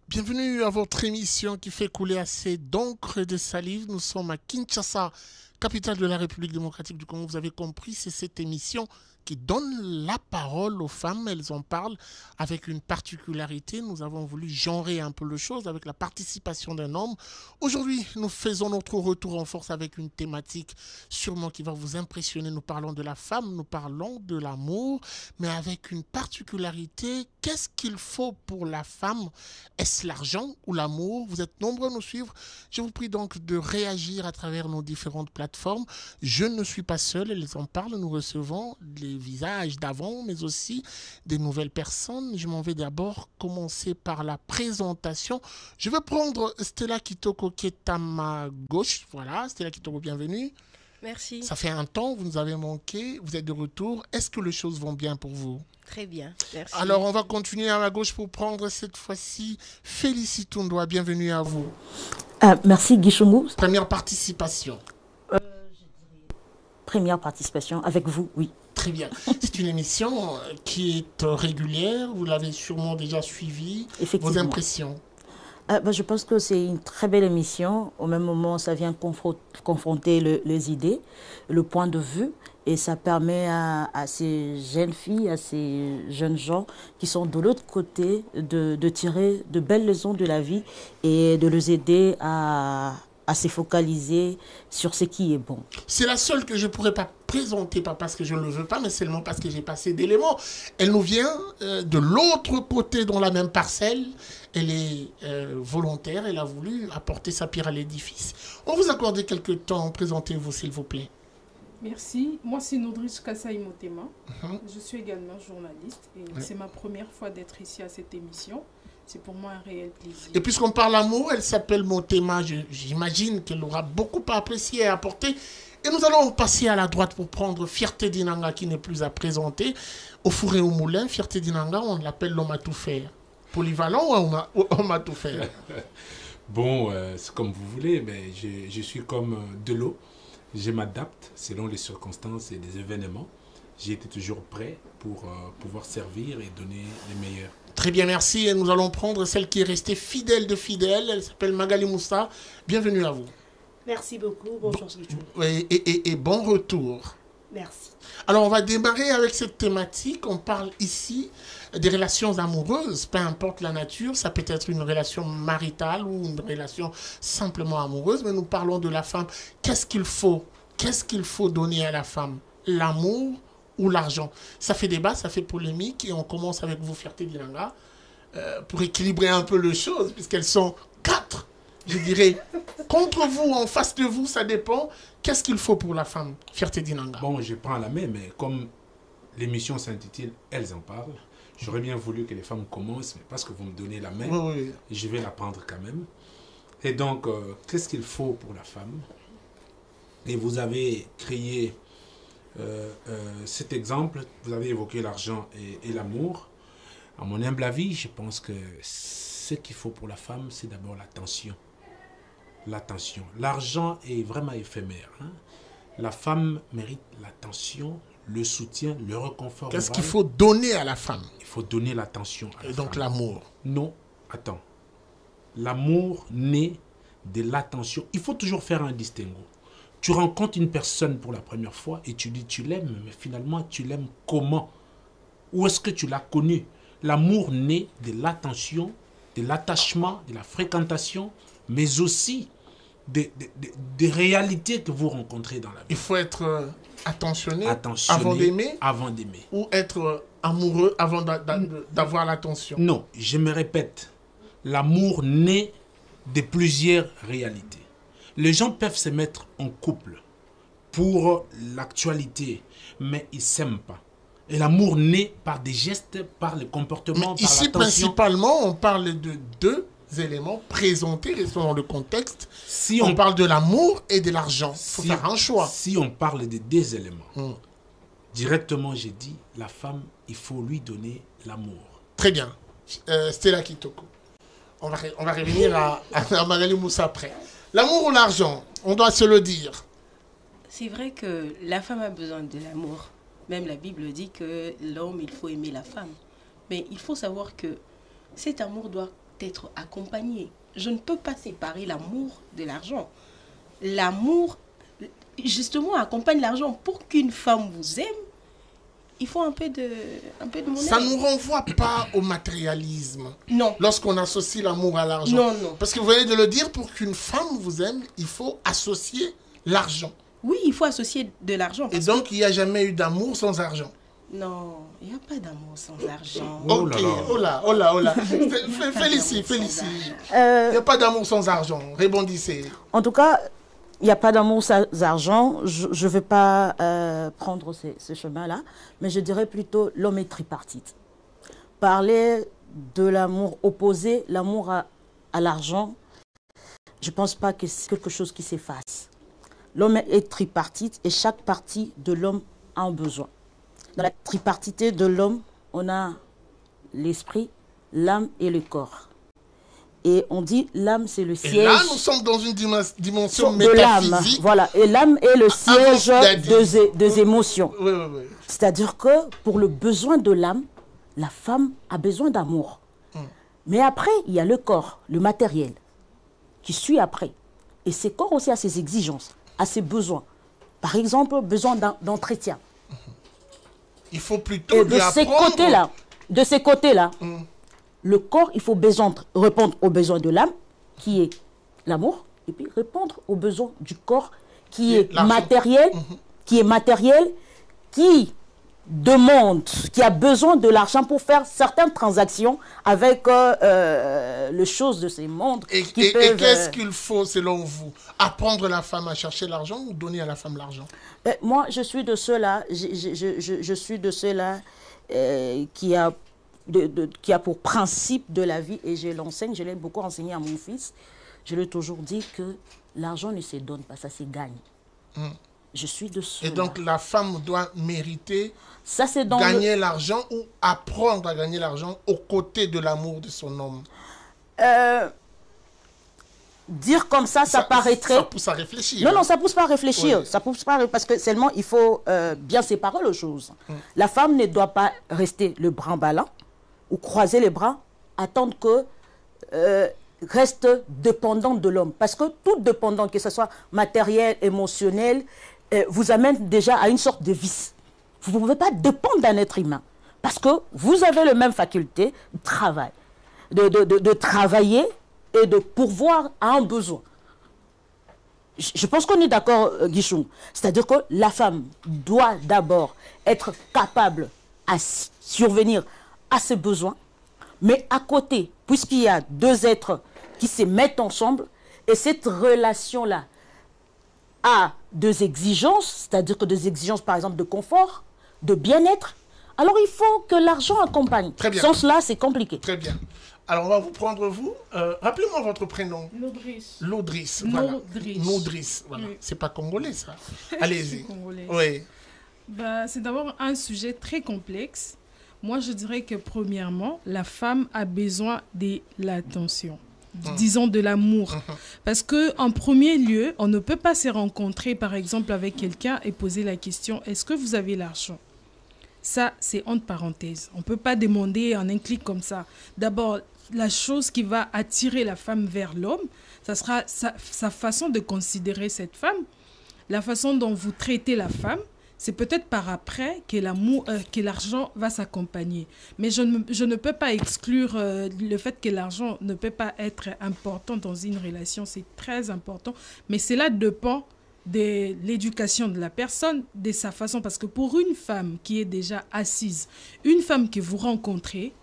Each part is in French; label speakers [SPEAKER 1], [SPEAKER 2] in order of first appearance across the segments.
[SPEAKER 1] Bienvenue à votre émission qui fait couler assez d'encre et de salive. Nous sommes à Kinshasa, capitale de la République démocratique du Congo. Vous avez compris, c'est cette émission qui donne la parole aux femmes. Elles en parlent avec une particularité. Nous avons voulu genrer un peu le chose avec la participation d'un homme. Aujourd'hui, nous faisons notre retour en force avec une thématique sûrement qui va vous impressionner. Nous parlons de la femme, nous parlons de l'amour, mais avec une particularité. Qu'est-ce qu'il faut pour la femme? Est-ce l'argent ou l'amour? Vous êtes nombreux à nous suivre. Je vous prie donc de réagir à travers nos différentes plateformes. Je ne suis pas seul, elles en parlent. Nous recevons les visages d'avant, mais aussi des nouvelles personnes. Je m'en vais d'abord commencer par la présentation. Je vais prendre Stella Kitoko qui est à ma gauche. Voilà, Stella Kitoko, bienvenue.
[SPEAKER 2] Merci.
[SPEAKER 1] Ça fait un temps, vous nous avez manqué, vous êtes de retour. Est-ce que les choses vont bien pour vous?
[SPEAKER 2] Très bien, merci.
[SPEAKER 1] Alors, on va continuer à ma gauche pour prendre cette fois-ci Félicitoundoa. Bienvenue à vous.
[SPEAKER 3] Merci Guichongo.
[SPEAKER 1] Première participation.
[SPEAKER 3] Première participation avec vous, oui.
[SPEAKER 1] Très bien. C'est une émission qui est régulière. Vous l'avez sûrement déjà suivie. Vos impressions?
[SPEAKER 3] Je pense que c'est une très belle émission. Au même moment, ça vient confronter les idées, le point de vue. Et ça permet à ces jeunes filles, à ces jeunes gens qui sont de l'autre côté de tirer de belles leçons de la vie et de les aider à se focaliser sur ce qui est bon. C'est la seule que je ne pourrais pas présenter, pas parce que je ne le veux pas, mais seulement parce que j'ai pas assez d'éléments. Elle nous vient de l'autre côté, dans la même parcelle. Elle est volontaire, elle a voulu apporter sa pierre à l'édifice. On vous accorde quelques temps, présentez-vous s'il vous plaît.
[SPEAKER 4] Merci, moi c'est Nodriche Kassaï Motema. Je suis également journaliste et c'est ma première fois d'être ici à cette émission. C'est pour moi un réel plaisir.
[SPEAKER 1] Et puisqu'on parle amour, elle s'appelle Motema. J'imagine qu'elle aura beaucoup à apprécier et à apporter. Et nous allons passer à la droite pour prendre Fierté d'Inanga qui n'est plus à présenter. Au four et au moulin, Fierté d'Inanga, on l'appelle l'homme à tout faire. Polyvalent ou homme à tout faire?
[SPEAKER 5] Bon, c'est comme vous voulez, mais je suis comme de l'eau. Je m'adapte selon les circonstances et les événements. J'ai été toujours prêt pour pouvoir servir et donner les meilleurs.
[SPEAKER 1] Très bien, merci. Et nous allons prendre celle qui est restée fidèle de fidèle. Elle s'appelle Magali Moussa. Bienvenue à vous.
[SPEAKER 6] Merci beaucoup. Bonjour.
[SPEAKER 1] Et bon retour.
[SPEAKER 6] Merci.
[SPEAKER 1] Alors, on va démarrer avec cette thématique. On parle ici des relations amoureuses, peu importe la nature. Ça peut être une relation maritale ou une relation simplement amoureuse, mais nous parlons de la femme. Qu'est-ce qu'il faut? Qu'est-ce qu'il faut donner à la femme? L'amour ou l'argent? Ça fait débat, ça fait polémique, et on commence avec vous, Fierté d'Inanga, pour équilibrer un peu les choses, puisqu'elles sont 4, je dirais, contre vous, en face de vous, ça dépend. Qu'est-ce qu'il faut pour la femme, Fierté d'Inanga?
[SPEAKER 5] Bon, je prends la main, mais comme l'émission s'intitule « Elles en parlent », j'aurais bien voulu que les femmes commencent, mais parce que vous me donnez la main, je vais la prendre quand même. Et donc, qu'est-ce qu'il faut pour la femme? Et vous avez créé cet exemple, vous avez évoqué l'argent et l'amour. À mon humble avis, je pense que ce qu'il faut pour la femme, c'est d'abord l'attention. L'attention. L'argent est vraiment éphémère. La femme mérite l'attention, le soutien, le réconfort.
[SPEAKER 1] Qu'est-ce qu'il faut donner à la femme?
[SPEAKER 5] Il faut donner l'attention à la femme.
[SPEAKER 1] Et donc l'amour?
[SPEAKER 5] Non, attends. L'amour naît de l'attention. Il faut toujours faire un distinguo. Tu rencontres une personne pour la première fois et tu dis tu l'aimes, mais finalement tu l'aimes comment? Où est-ce que tu l'as connu? L'amour naît de l'attention, de l'attachement, de la fréquentation, mais aussi des réalités que vous rencontrez dans la vie.
[SPEAKER 1] Il faut être attentionné avant d'aimer?
[SPEAKER 5] Avant d'aimer.
[SPEAKER 1] Ou être amoureux avant d'avoir l'attention?
[SPEAKER 5] Non, je me répète. L'amour naît de plusieurs réalités. Les gens peuvent se mettre en couple pour l'actualité, mais ils ne s'aiment pas. Et l'amour naît par des gestes, par les comportements,
[SPEAKER 1] mais
[SPEAKER 5] par
[SPEAKER 1] ici, principalement, on parle de deux éléments présentés, restons dans le contexte. Si on parle de l'amour et de l'argent, il faut faire un choix.
[SPEAKER 5] Si on parle de deux éléments, directement, j'ai dit, la femme, il faut lui donner l'amour.
[SPEAKER 1] Très bien. Stella Kitoko. On va revenir à Magali Moussa après. L'amour ou l'argent, on doit se le dire.
[SPEAKER 2] C'est vrai que la femme a besoin de l'amour. Même la Bible dit que l'homme, il faut aimer la femme. Mais il faut savoir que cet amour doit être accompagné. Je ne peux pas séparer l'amour de l'argent. L'amour, justement, accompagne l'argent. Pour qu'une femme vous aime, il faut un peu de monnaie.
[SPEAKER 1] Ça ne nous renvoie pas au matérialisme.
[SPEAKER 2] Non.
[SPEAKER 1] Lorsqu'on associe l'amour à l'argent.
[SPEAKER 2] Non, non.
[SPEAKER 1] Parce que vous venez de le dire, pour qu'une femme vous aime, il faut associer l'argent.
[SPEAKER 2] Oui, il faut associer de l'argent.
[SPEAKER 1] Et donc, il n'y a jamais eu d'amour sans argent.
[SPEAKER 2] Non, il n'y a pas d'amour sans argent.
[SPEAKER 1] Ok, oh là. Félicie. Il n'y a pas d'amour sans argent. Rebondissez.
[SPEAKER 3] En tout cas, il n'y a pas d'amour sans argent. Je ne vais pas prendre ce chemin-là, mais je dirais plutôt l'homme est tripartite. Parler de l'amour opposé, l'amour à l'argent, je ne pense pas que c'est quelque chose qui s'efface. L'homme est tripartite et chaque partie de l'homme a un besoin. Dans la tripartité de l'homme, on a l'esprit, l'âme et le corps. Et on dit l'âme, c'est le siège.
[SPEAKER 1] Et là, nous sommes dans une dimension
[SPEAKER 3] de
[SPEAKER 1] métaphysique.
[SPEAKER 3] l'âme. Voilà. Et l'âme est le siège des émotions.
[SPEAKER 1] Oui.
[SPEAKER 3] C'est-à-dire que pour le besoin de l'âme, la femme a besoin d'amour. Mais après, il y a le corps, le matériel, qui suit après. Et ce corps aussi a ses exigences, a ses besoins. Par exemple, besoin d'entretien.
[SPEAKER 1] Il faut plutôt lui
[SPEAKER 3] apprendre. De ces côtés-là, le corps, il faut répondre aux besoins de l'âme, qui est l'amour, et puis répondre aux besoins du corps, qui est matériel, qui a besoin de l'argent pour faire certaines transactions avec les choses de ces mondes.
[SPEAKER 1] Et qu'est-ce qu'il faut, selon vous? Apprendre la femme à chercher l'argent ou donner à la femme l'argent?
[SPEAKER 3] Moi, je suis de ceux-là, qui a pour principe de la vie, et je l'enseigne, je l'ai beaucoup enseigné à mon fils, je lui ai toujours dit que l'argent ne se donne pas, ça se gagne. Je suis de ceux-là.
[SPEAKER 1] Et donc la femme doit mériter gagner l'argent ou apprendre à gagner l'argent aux côtés de l'amour de son homme.
[SPEAKER 3] Dire comme ça paraîtrait...
[SPEAKER 1] Ça pousse à réfléchir.
[SPEAKER 3] Non, ça pousse pas à réfléchir. Oui. Ça pousse pas parce que seulement il faut bien séparer les choses. La femme ne doit pas rester le bras ballant ou croiser les bras, attendre que reste dépendante de l'homme. Parce que toute dépendance, que ce soit matériel, émotionnel, vous amène déjà à une sorte de vice. Vous ne pouvez pas dépendre d'un être humain. Parce que vous avez les mêmes facultés de travail, de travailler et de pourvoir à un besoin. Je pense qu'on est d'accord, Guichon. C'est-à-dire que la femme doit d'abord être capable à survenir à ses besoins, mais à côté, puisqu'il y a deux êtres qui se mettent ensemble, et cette relation-là a deux exigences, c'est-à-dire que des exigences, par exemple, de confort, de bien-être, alors il faut que l'argent accompagne.
[SPEAKER 1] Très bien.
[SPEAKER 3] Sans cela, c'est compliqué.
[SPEAKER 1] Très bien. Alors, on va vous prendre, vous. Rappelez-moi votre prénom.
[SPEAKER 4] Laudrice.
[SPEAKER 1] Voilà. Laudrice. Voilà. Oui. C'est pas congolais, ça. Allez-y. Oui.
[SPEAKER 4] C'est d'abord un sujet très complexe. Moi, je dirais que, premièrement, la femme a besoin de l'attention. Disons de l'amour. Parce qu'en premier lieu, on ne peut pas se rencontrer, par exemple, avec quelqu'un et poser la question, est-ce que vous avez l'argent? Ça, c'est entre parenthèses. On ne peut pas demander en un clic comme ça. D'abord, la chose qui va attirer la femme vers l'homme, ça sera sa façon de considérer cette femme, la façon dont vous traitez la femme. C'est peut-être par après que l'argent va s'accompagner. Mais je ne peux pas exclure le fait que l'argent ne peut pas être important dans une relation. C'est très important. Mais cela dépend de l'éducation de la personne, de sa façon. Parce que pour une femme qui est déjà assise, une femme que vous rencontrez,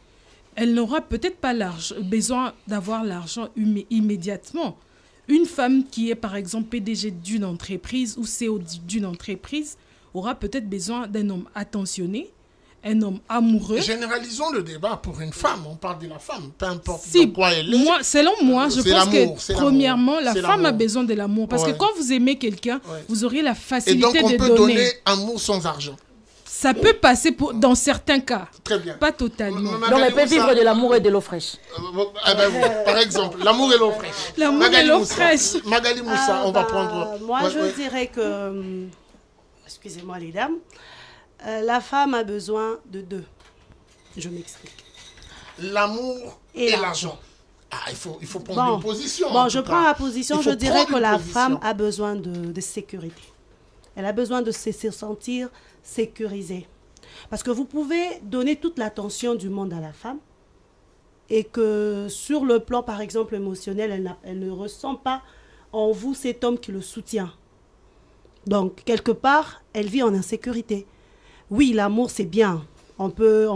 [SPEAKER 4] elle n'aura peut-être pas besoin d'avoir l'argent immédiatement. une femme qui est par exemple PDG d'une entreprise ou CEO d'une entreprise aura peut-être besoin d'un homme attentionné, un homme amoureux.
[SPEAKER 1] Généralisons le débat pour une femme. On parle de la femme, peu importe de quoi elle est.
[SPEAKER 4] Selon moi, je pense que premièrement, la femme a besoin de l'amour. Parce que quand vous aimez quelqu'un, vous aurez la facilité de donner.
[SPEAKER 1] Et donc on peut donner amour sans argent.
[SPEAKER 4] Ça peut passer dans certains cas.
[SPEAKER 1] Très bien.
[SPEAKER 4] Pas totalement.
[SPEAKER 3] Donc elle peut vivre de l'amour et de l'eau fraîche.
[SPEAKER 1] Par exemple, l'amour et l'eau fraîche.
[SPEAKER 4] L'amour et l'eau fraîche.
[SPEAKER 1] Magali Moussa, on va prendre...
[SPEAKER 6] Moi, je dirais que... Excusez-moi les dames. La femme a besoin de deux. Je m'explique.
[SPEAKER 1] L'amour et l'argent. Il faut prendre une position.
[SPEAKER 6] Bon, je prends la position. Je dirais que la femme a besoin de sécurité. Elle a besoin de se sentir sécurisée. Parce que vous pouvez donner toute l'attention du monde à la femme et que sur le plan, par exemple, émotionnel, elle ne ressent pas en vous cet homme qui le soutient. Donc, quelque part, elle vit en insécurité. Oui, l'amour, c'est bien. On peut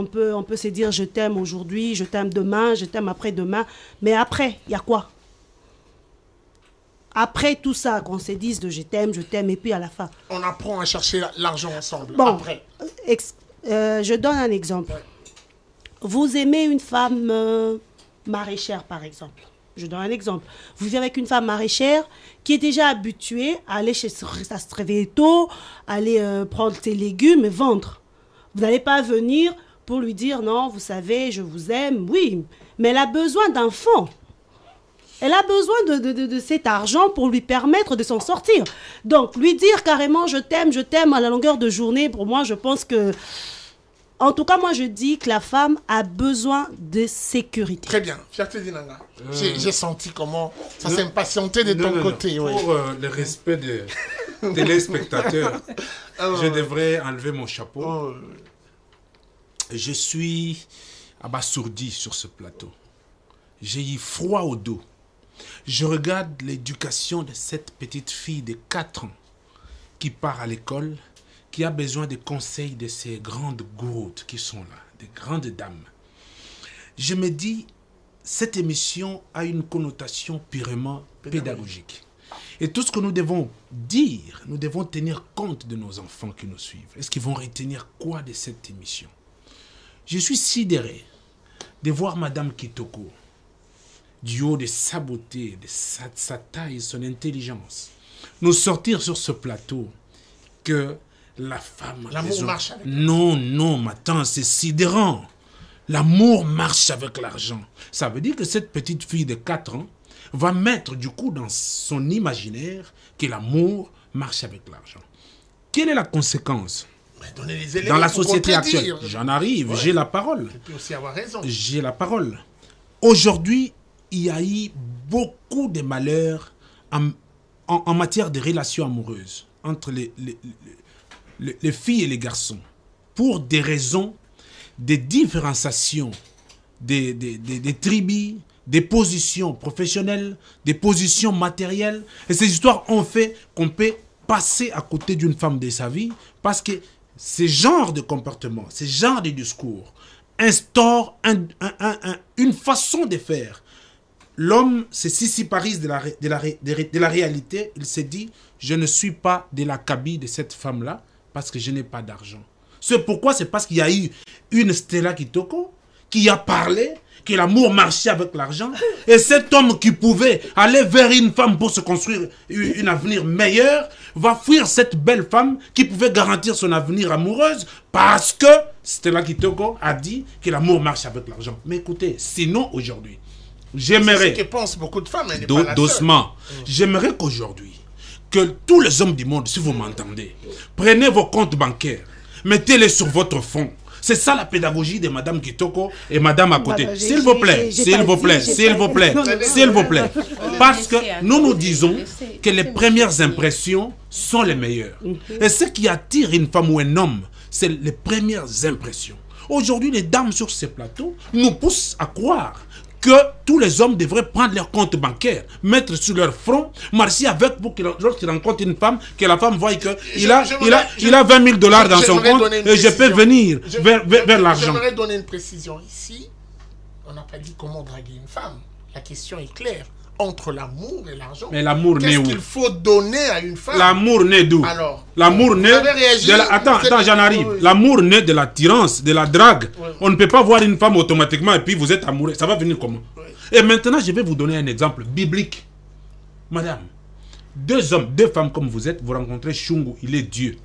[SPEAKER 6] se dire je t'aime aujourd'hui, je t'aime demain, je t'aime après-demain. Mais après, il y a quoi? Après tout ça, qu'on se dise de je t'aime, et puis à la fin.
[SPEAKER 1] On apprend à chercher l'argent ensemble.
[SPEAKER 6] Bon,
[SPEAKER 1] après.
[SPEAKER 6] Je donne un exemple. Ouais. Vous aimez une femme maraîchère, par exemple. Je donne un exemple. Vous vivez avec une femme maraîchère qui est déjà habituée à aller à se réveiller tôt, aller prendre ses légumes et vendre. Vous n'allez pas venir pour lui dire non, vous savez, je vous aime. Oui, mais elle a besoin d'un fonds. Elle a besoin de cet argent pour lui permettre de s'en sortir. Donc, lui dire carrément je t'aime à la longueur de journée, pour moi, je pense que... En tout cas, moi, je dis que la femme a besoin de sécurité.
[SPEAKER 1] Très bien. Fierté Dinanga. J'ai senti comment ça s'impatientait de ton côté.
[SPEAKER 5] Pour le respect des téléspectateurs, je devrais enlever mon chapeau. Je suis abasourdi sur ce plateau. J'ai eu froid au dos. Je regarde l'éducation de cette petite fille de 4 ans qui part à l'école, qui a besoin des conseils de ces grandes gourdes qui sont là, des grandes dames. Je me dis, cette émission a une connotation purement pédagogique. Et tout ce que nous devons dire, nous devons tenir compte de nos enfants qui nous suivent. Est-ce qu'ils vont retenir quoi de cette émission? Je suis sidéré de voir Madame Kitoko, du haut de sa beauté, de sa taille, son intelligence, nous sortir sur ce plateau que la femme...
[SPEAKER 1] L'amour marche avec
[SPEAKER 5] l'argent. Non, ma tante, c'est sidérant. L'amour marche avec l'argent. Ça veut dire que cette petite fille de 4 ans va mettre du coup dans son imaginaire que l'amour marche avec l'argent. Quelle est la conséquence dans la société actuelle? J'en arrive, j'ai la parole.
[SPEAKER 1] Tu peux aussi avoir raison.
[SPEAKER 5] J'ai la parole. Aujourd'hui, il y a eu beaucoup de malheurs en matière de relations amoureuses entre les filles et les garçons pour des raisons de différenciation des tribus, des positions professionnelles, des positions matérielles. Et ces histoires ont fait qu'on peut passer à côté d'une femme de sa vie parce que ce genre de comportement, ce genre de discours instaure une façon de faire. L'homme se sissiparise de la réalité. Il se dit, je ne suis pas de la cabine de cette femme-là parce que je n'ai pas d'argent. C'est pourquoi? C'est parce qu'il y a eu une Stella Kitoko qui a parlé que l'amour marchait avec l'argent. Et cet homme qui pouvait aller vers une femme pour se construire un avenir meilleur va fuir cette belle femme qui pouvait garantir son avenir amoureuse parce que Stella Kitoko a dit que l'amour marche avec l'argent. Mais écoutez, sinon aujourd'hui, j'aimerais...
[SPEAKER 1] C'est ce que pensent beaucoup de femmes, elle n'est pas la
[SPEAKER 5] doucement. J'aimerais qu'aujourd'hui, que tous les hommes du monde, si vous m'entendez, prenez vos comptes bancaires, mettez-les sur votre fonds. C'est ça la pédagogie de Madame Kitoko et Madame à côté. S'il vous plaît, s'il vous plaît, s'il vous plaît, s'il vous plaît. Parce que nous disons que les premières impressions sont les meilleures. Et ce qui attire une femme ou un homme, c'est les premières impressions. Aujourd'hui, les dames sur ces plateaux nous poussent à croire que tous les hommes devraient prendre leur compte bancaire, mettre sur leur front, marcher avec pour que lorsqu'ils rencontrent une femme, que la femme voie qu'il a 20 000 $ dans son compte et je peux venir vers l'argent.
[SPEAKER 1] J'aimerais donner une précision ici. On n'a pas dit comment draguer une femme. La question est claire. entre l'amour et l'argent.
[SPEAKER 5] Mais l'amour naît où?
[SPEAKER 1] Qu'est-ce qu'il faut donner à une femme?
[SPEAKER 5] L'amour naît d'où?
[SPEAKER 1] Alors,
[SPEAKER 5] l'amour naît de la... Attends, j'en arrive. Oui. L'amour naît de l'attirance, de la drague. Oui. On ne peut pas voir une femme automatiquement et puis vous êtes amoureux. Ça va venir comment? Oui. Et maintenant, je vais vous donner un exemple biblique. Madame, 2 hommes, 2 femmes comme vous êtes, vous rencontrez Shungu, il est Dieu.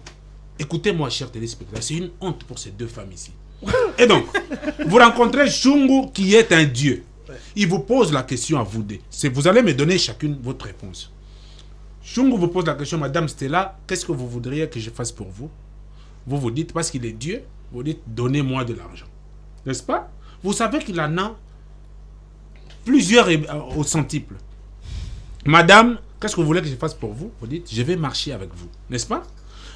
[SPEAKER 5] Écoutez-moi, chers téléspectateurs, c'est une honte pour ces 2 femmes ici. Et donc, vous rencontrez Shungu qui est un Dieu. Il vous pose la question à vous deux. Vous allez me donner chacune votre réponse. Shungu vous pose la question, Madame Stella, qu'est-ce que vous voudriez que je fasse pour vous? Vous vous dites, parce qu'il est Dieu, vous dites, donnez-moi de l'argent. N'est-ce pas? Vous savez qu'il en a plusieurs au centuple. Madame, qu'est-ce que vous voulez que je fasse pour vous? Vous dites, je vais marcher avec vous. N'est-ce pas?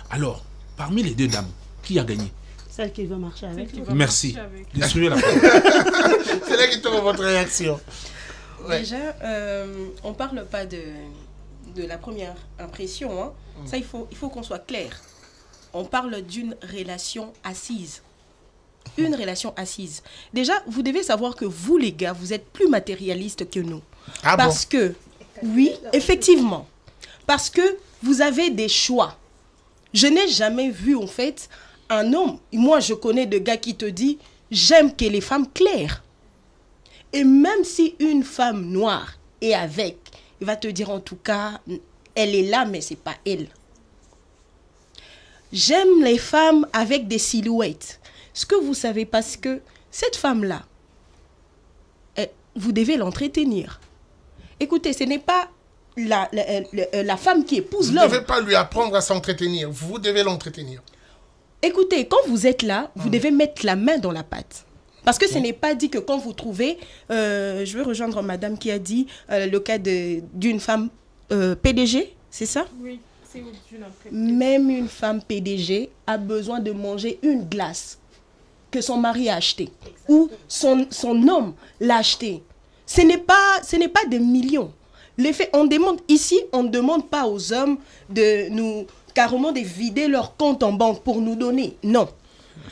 [SPEAKER 5] Alors, parmi les 2 dames, qui a gagné?
[SPEAKER 6] Celle qui veut marcher avec.
[SPEAKER 5] Merci. Destruez la parole.
[SPEAKER 1] C'est là qui tombe votre réaction.
[SPEAKER 2] Ouais. Déjà, on ne parle pas de la première impression. Hein. Ça, il faut qu'on soit clair. On parle d'une relation assise. Une relation assise. Déjà, vous devez savoir que vous, les gars, vous êtes plus matérialistes que nous.
[SPEAKER 1] Ah
[SPEAKER 2] parce que, oui, effectivement. Parce que vous avez des choix. Je n'ai jamais vu, en fait, un homme, moi je connais des gars qui te disent j'aime que les femmes claires. Et même si une femme noire est avec, il va te dire en tout cas, elle est là mais c'est pas elle. J'aime les femmes avec des silhouettes. Ce que vous savez, parce que cette femme-là, vous devez l'entretenir. Écoutez, ce n'est pas la femme qui épouse l'homme.
[SPEAKER 1] Vous ne devez pas lui apprendre à s'entretenir, vous devez l'entretenir.
[SPEAKER 2] Écoutez, quand vous êtes là, vous devez mettre la main dans la pâte. Parce que ce n'est pas dit que quand vous trouvez... je veux rejoindre madame qui a dit le cas d'une femme PDG, c'est ça?
[SPEAKER 4] Oui, c'est une après.
[SPEAKER 2] Même une femme PDG a besoin de manger une glace que son mari a achetée. Ou son homme l'a achetée. Ce n'est pas des millions. On ne demande pas aux hommes de nous... carrément de vider leur compte en banque pour nous donner. Non.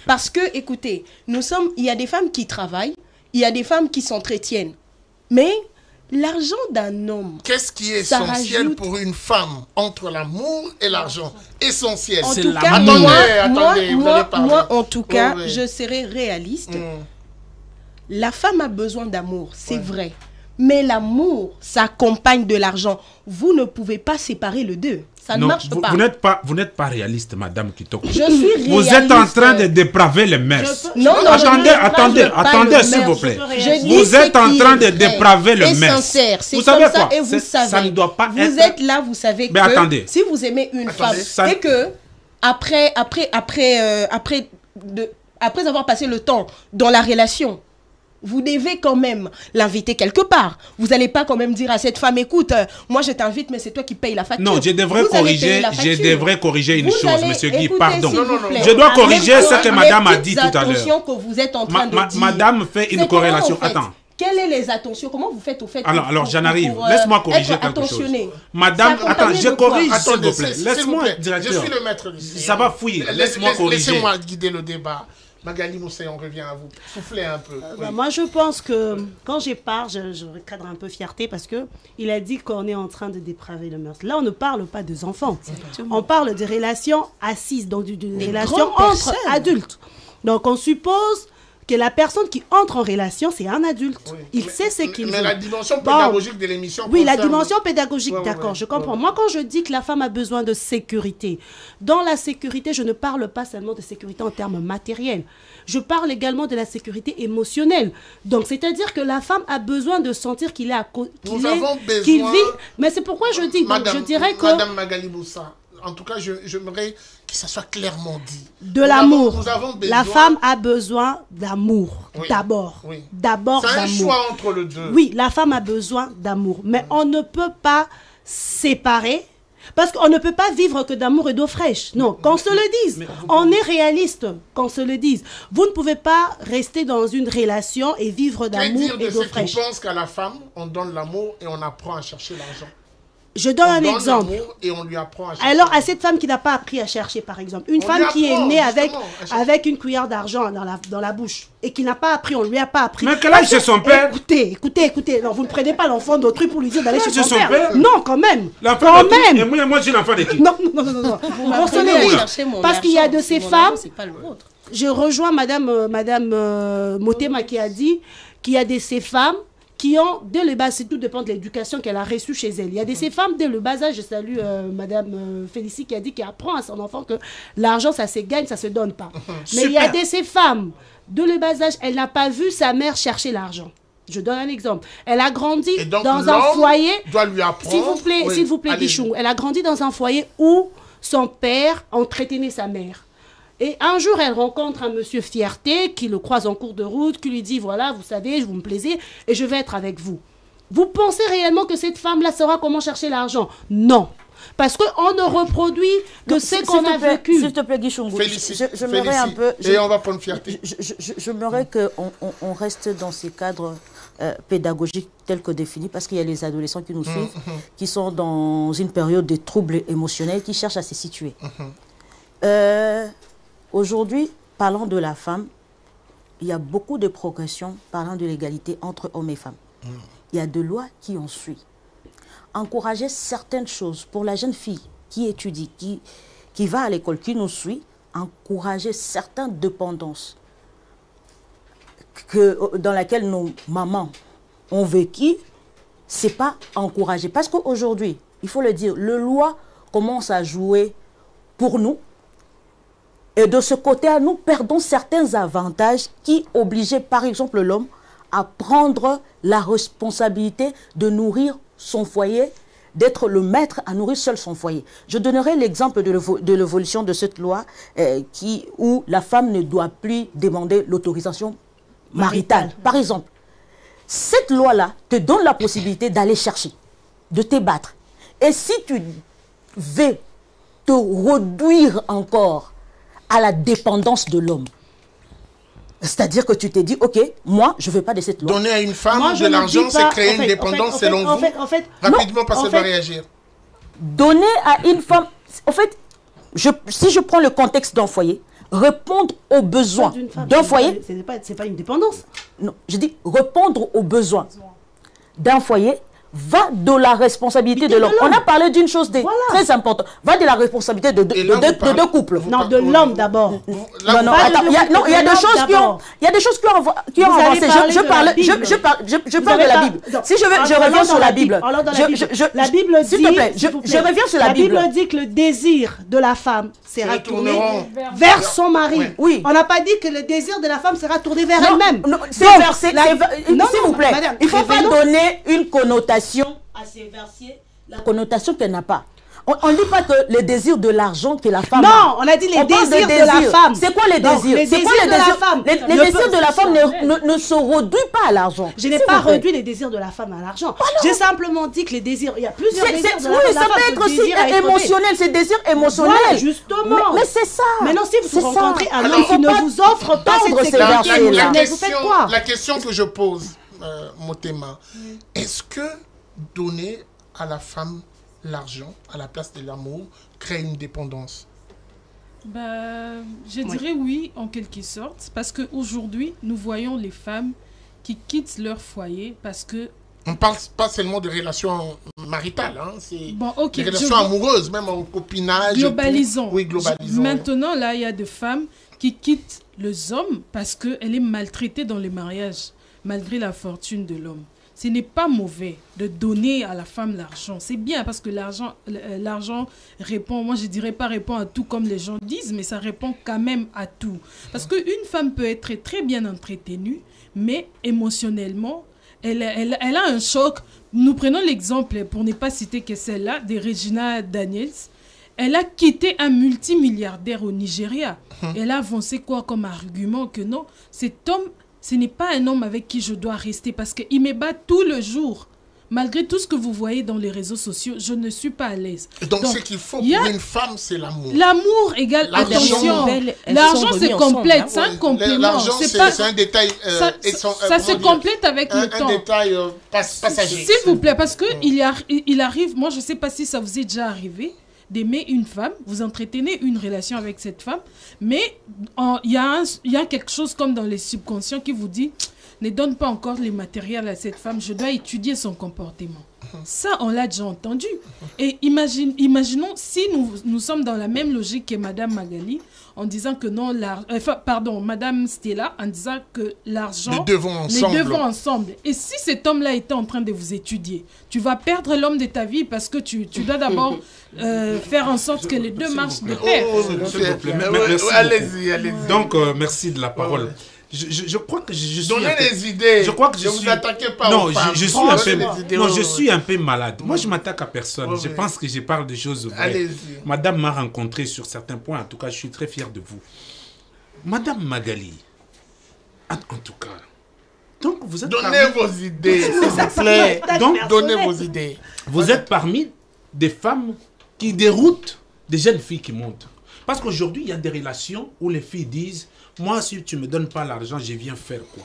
[SPEAKER 2] Parce que, écoutez, il y a des femmes qui travaillent, il y a des femmes qui s'entretiennent. Mais l'argent d'un homme...
[SPEAKER 1] Qu'est-ce qui est essentiel pour une femme entre l'amour et l'argent? Essentiel.
[SPEAKER 2] En tout cas, moi, en tout cas, je serai réaliste. La femme a besoin d'amour, c'est vrai. Mais l'amour s'accompagne de l'argent. Vous ne pouvez pas séparer les deux. Ça ne marche pas.
[SPEAKER 5] Vous n'êtes pas réaliste, madame Kitoko.
[SPEAKER 2] Je suis réaliste.
[SPEAKER 5] Vous êtes en train de dépraver les mœurs.
[SPEAKER 2] Non,
[SPEAKER 5] attendez, s'il vous plaît. Vous êtes en train de dépraver les mœurs.
[SPEAKER 2] Vous savez quoi? Et vous savez.
[SPEAKER 5] Ça ne doit pas être...
[SPEAKER 2] Vous êtes là, vous savez que...
[SPEAKER 5] Mais attendez.
[SPEAKER 2] Si vous aimez une femme et que après avoir passé le temps dans la relation, vous devez quand même l'inviter quelque part. Vous n'allez pas quand même dire à cette femme, écoute, moi je t'invite, mais c'est toi qui payes la facture.
[SPEAKER 5] Non, je devrais corriger une chose, monsieur Guy, pardon. Je dois corriger ce que madame a dit tout à l'heure.
[SPEAKER 2] Que vous êtes en train de dire.
[SPEAKER 5] Madame fait une corrélation. Attends.
[SPEAKER 2] Quelles sont les attentions? Comment vous faites au fait?
[SPEAKER 5] Alors j'en arrive. Laisse-moi corriger quelque chose. Madame, attends, je corrige, s'il vous plaît. Laisse-moi, directeur.
[SPEAKER 1] Je suis le maître du
[SPEAKER 5] Ça va fouiller. Laisse-moi corriger.
[SPEAKER 1] Laissez-moi guider le débat. Magali Moussé, on revient à vous. Soufflez un peu.
[SPEAKER 6] Moi, je pense que quand je pars, je recadre un peu fierté parce qu'il a dit qu'on est en train de dépraver le mœurs. Là, on ne parle pas des enfants. Exactement. On parle des relations assises, donc d'une relation entre adultes. Donc, on suppose que la personne qui entre en relation, c'est un adulte. Oui. Il sait ce qu'il veut.
[SPEAKER 1] Mais la dimension pédagogique de l'émission...
[SPEAKER 6] Oui, la dimension pédagogique, d'accord, je comprends. Moi, quand je dis que la femme a besoin de sécurité, dans la sécurité, je ne parle pas seulement de sécurité en termes matériels. Je parle également de la sécurité émotionnelle. Donc, c'est-à-dire que la femme a besoin de sentir qu'il vit. Mais c'est pourquoi je dis, je dirais que...
[SPEAKER 1] Madame Magali Moussa, en tout cas, j'aimerais que ça soit clairement dit.
[SPEAKER 6] De l'amour. La femme a besoin d'amour, d'abord.
[SPEAKER 1] Oui.
[SPEAKER 6] D'abord d'amour.
[SPEAKER 1] C'est un choix entre les deux.
[SPEAKER 6] Oui, la femme a besoin d'amour. Mais on ne peut pas séparer, parce qu'on ne peut pas vivre que d'amour et d'eau fraîche. Non, qu'on se le dise. On est réaliste, qu'on se le dise. Vous ne pouvez pas rester dans une relation et vivre d'amour et d'eau fraîche.
[SPEAKER 1] Je pense qu'à la femme, on donne l'amour et on apprend à chercher l'argent.
[SPEAKER 6] Je donne un exemple.
[SPEAKER 1] Et on lui apprend à chercher.
[SPEAKER 6] Alors, à cette femme qui n'a pas appris à chercher, par exemple, une femme qui est née avec une cuillère d'argent dans la bouche et qui n'a pas appris, on ne lui a pas appris.
[SPEAKER 5] Mais quel âge c'est son père?
[SPEAKER 6] Écoutez. Non, vous ne prenez pas l'enfant d'autrui pour lui dire d'aller chez son
[SPEAKER 5] père.
[SPEAKER 6] père. Non, quand même.
[SPEAKER 5] L'enfant de qui? Et moi, j'ai l'enfant de qui?
[SPEAKER 6] Non. Parce qu'il y a de ces femmes.
[SPEAKER 2] C'est pas le vôtre.
[SPEAKER 6] Je rejoins Madame Motema qui a dit qu'il y a de ces femmes qui ont, dès le bas, c'est tout dépend de l'éducation qu'elle a reçue chez elle. Il y a de ces femmes, dès le bas âge, je salue Madame Félicie qui a dit qu'elle apprend à son enfant que l'argent, ça se gagne, ça se donne pas. Mais il y a de ces femmes, dès le bas âge, elle n'a pas vu sa mère chercher l'argent. Je donne un exemple. Elle a grandi dans un foyer.
[SPEAKER 1] Doit lui apprendre.
[SPEAKER 6] S'il vous plaît, Guichou. Elle a grandi dans un foyer où son père entretenait sa mère. Et un jour, elle rencontre un monsieur Fierté qui le croise en cours de route, qui lui dit, voilà, vous savez, vous me plaisez et je vais être avec vous. Vous pensez réellement que cette femme-là saura comment chercher l'argent? Non. Parce qu'on ne reproduit que ce qu'on a vécu.
[SPEAKER 3] S'il te plaît, Guichongo, je m'aimerais un peu...
[SPEAKER 1] Et on va prendre Fierté.
[SPEAKER 3] Je m'aimerais qu'on reste dans ces cadres pédagogiques tels que définis, parce qu'il y a les adolescents qui nous suivent, qui sont dans une période de troubles émotionnels, qui cherchent à se situer. Aujourd'hui, parlant de la femme, il y a beaucoup de progression parlant de l'égalité entre hommes et femmes. Il y a des lois qui en suivent. Encourager certaines choses pour la jeune fille qui étudie, qui va à l'école, qui nous suit, encourager certaines dépendances dans lesquelles nos mamans ont vécu, ce n'est pas encouragé. Parce qu'aujourd'hui, il faut le dire, le loi commence à jouer pour nous. Et de ce côté, nous perdons certains avantages qui obligeaient, par exemple, l'homme à prendre la responsabilité de nourrir son foyer, d'être le maître à nourrir seul son foyer. Je donnerai l'exemple de l'évolution de cette loi où la femme ne doit plus demander l'autorisation maritale. Par exemple, cette loi-là te donne la possibilité d'aller chercher, de te battre. Et si tu veux te réduire encore à la dépendance de l'homme. C'est-à-dire que tu t'es dit, ok, moi, je ne veux pas de cette loi.
[SPEAKER 1] Donner à une femme de l'argent, c'est créer une dépendance selon vous. Rapidement, parce qu'elle va réagir.
[SPEAKER 3] Donner à une femme, en fait, si je prends le contexte d'un foyer, répondre aux besoins d'un foyer.
[SPEAKER 6] C'est pas une dépendance.
[SPEAKER 3] Non, je dis répondre aux besoins d'un foyer va de la responsabilité de l'homme. On a parlé d'une chose très importante. Va de la responsabilité de deux couples.
[SPEAKER 6] Non, de l'homme d'abord.
[SPEAKER 3] Non, attends, il y a des choses qui ont avancé. Je parle de la Bible. Si je reviens sur la Bible.
[SPEAKER 6] La Bible dit,
[SPEAKER 3] s'il te plaît, je reviens sur la Bible.
[SPEAKER 6] La Bible dit que le désir de la femme sera tourné vers son mari.
[SPEAKER 3] Oui.
[SPEAKER 6] On n'a pas dit que le désir de la femme sera tourné vers elle-même.
[SPEAKER 3] S'il vous plaît, il ne faut pas donner une connotation à ces versets, la connotation qu'elle n'a pas. On ne dit pas que le désir de l'argent que la femme
[SPEAKER 6] Non, on a dit les désirs de la femme.
[SPEAKER 3] C'est quoi les désirs?
[SPEAKER 6] Les désirs de la femme.
[SPEAKER 3] Les désirs de la femme ne se réduisent pas à l'argent.
[SPEAKER 6] Je n'ai pas réduit les désirs de la femme à l'argent. J'ai simplement dit que les désirs, il y a plusieurs désirs de la femme.
[SPEAKER 3] Oui, ça peut être aussi émotionnel, c'est désir émotionnel.
[SPEAKER 6] Voilà, justement.
[SPEAKER 3] Mais c'est ça.
[SPEAKER 6] Maintenant, si vous rencontrez un homme qui ne vous offre pas cette sécurité, vous faites quoi?
[SPEAKER 1] La question que je pose, Motema, est-ce que donner à la femme l'argent à la place de l'amour crée une dépendance?
[SPEAKER 4] Je dirais oui, en quelque sorte, parce qu'aujourd'hui, nous voyons les femmes qui quittent leur foyer parce que...
[SPEAKER 1] On ne parle pas seulement de relations maritales, hein, c'est des relations amoureuses, même en copinage.
[SPEAKER 4] Globalisons.
[SPEAKER 1] Oui, globalisons.
[SPEAKER 4] Maintenant, là, il y a des femmes qui quittent les hommes parce qu'elle est maltraitée dans les mariages, malgré la fortune de l'homme. Ce n'est pas mauvais de donner à la femme l'argent. C'est bien parce que l'argent répond, moi je dirais pas répond à tout comme les gens disent, mais ça répond quand même à tout. Parce qu'une femme peut être très bien entretenue, mais émotionnellement, elle a un choc. Nous prenons l'exemple, pour ne pas citer que celle-là, de Regina Daniels. Elle a quitté un multimilliardaire au Nigeria. Elle a avancé quoi comme argument que non, cet homme... Ce n'est pas un homme avec qui je dois rester parce qu'il me bat tout le jour malgré tout ce que vous voyez dans les réseaux sociaux, je ne suis pas à l'aise.
[SPEAKER 1] Donc ce qu'il faut pour une femme, c'est l'amour.
[SPEAKER 4] L'amour égale attention. L'argent, c'est complète, c'est un complément.
[SPEAKER 1] L'argent, c'est un détail.
[SPEAKER 4] Ça se complète avec le temps.
[SPEAKER 1] Un détail passager.
[SPEAKER 4] S'il vous plaît, parce que il arrive, moi je ne sais pas si ça vous est déjà arrivé, d'aimer une femme, vous entretenez une relation avec cette femme, mais il y a quelque chose comme dans les subconscients qui vous dit, ne donne pas encore les matériels à cette femme, je dois étudier son comportement. Ça, on l'a déjà entendu. Et imaginons si nous sommes dans la même logique que Madame Magali, en disant que non, Madame Stella, en disant que l'argent,
[SPEAKER 1] les deux vont ensemble.
[SPEAKER 4] Et si cet homme-là était en train de vous étudier, tu vas perdre l'homme de ta vie parce que tu dois d'abord faire en sorte que les deux marchent de pair.
[SPEAKER 1] Allez-y.
[SPEAKER 5] Donc, merci de la parole. Je crois que je suis
[SPEAKER 1] donnez les idées.
[SPEAKER 5] Je crois que
[SPEAKER 1] je vous attaquez pas
[SPEAKER 5] non,
[SPEAKER 1] aux femmes.
[SPEAKER 5] Je suis un peu malade. Moi, je m'attaque à personne. Je pense que je parle de choses vraies.
[SPEAKER 1] Allez-y.
[SPEAKER 5] Madame m'a rencontré sur certains points. En tout cas, je suis très fier de vous. Madame Magali, en tout cas. Donc, vous êtes
[SPEAKER 1] donnez vos idées, s'il vous plaît. Donc, donnez vos idées.
[SPEAKER 5] Vous êtes parmi des femmes qui déroutent des jeunes filles qui montent. Parce qu'aujourd'hui, il y a des relations où les filles disent « Moi, si tu ne me donnes pas l'argent, je viens faire quoi ?»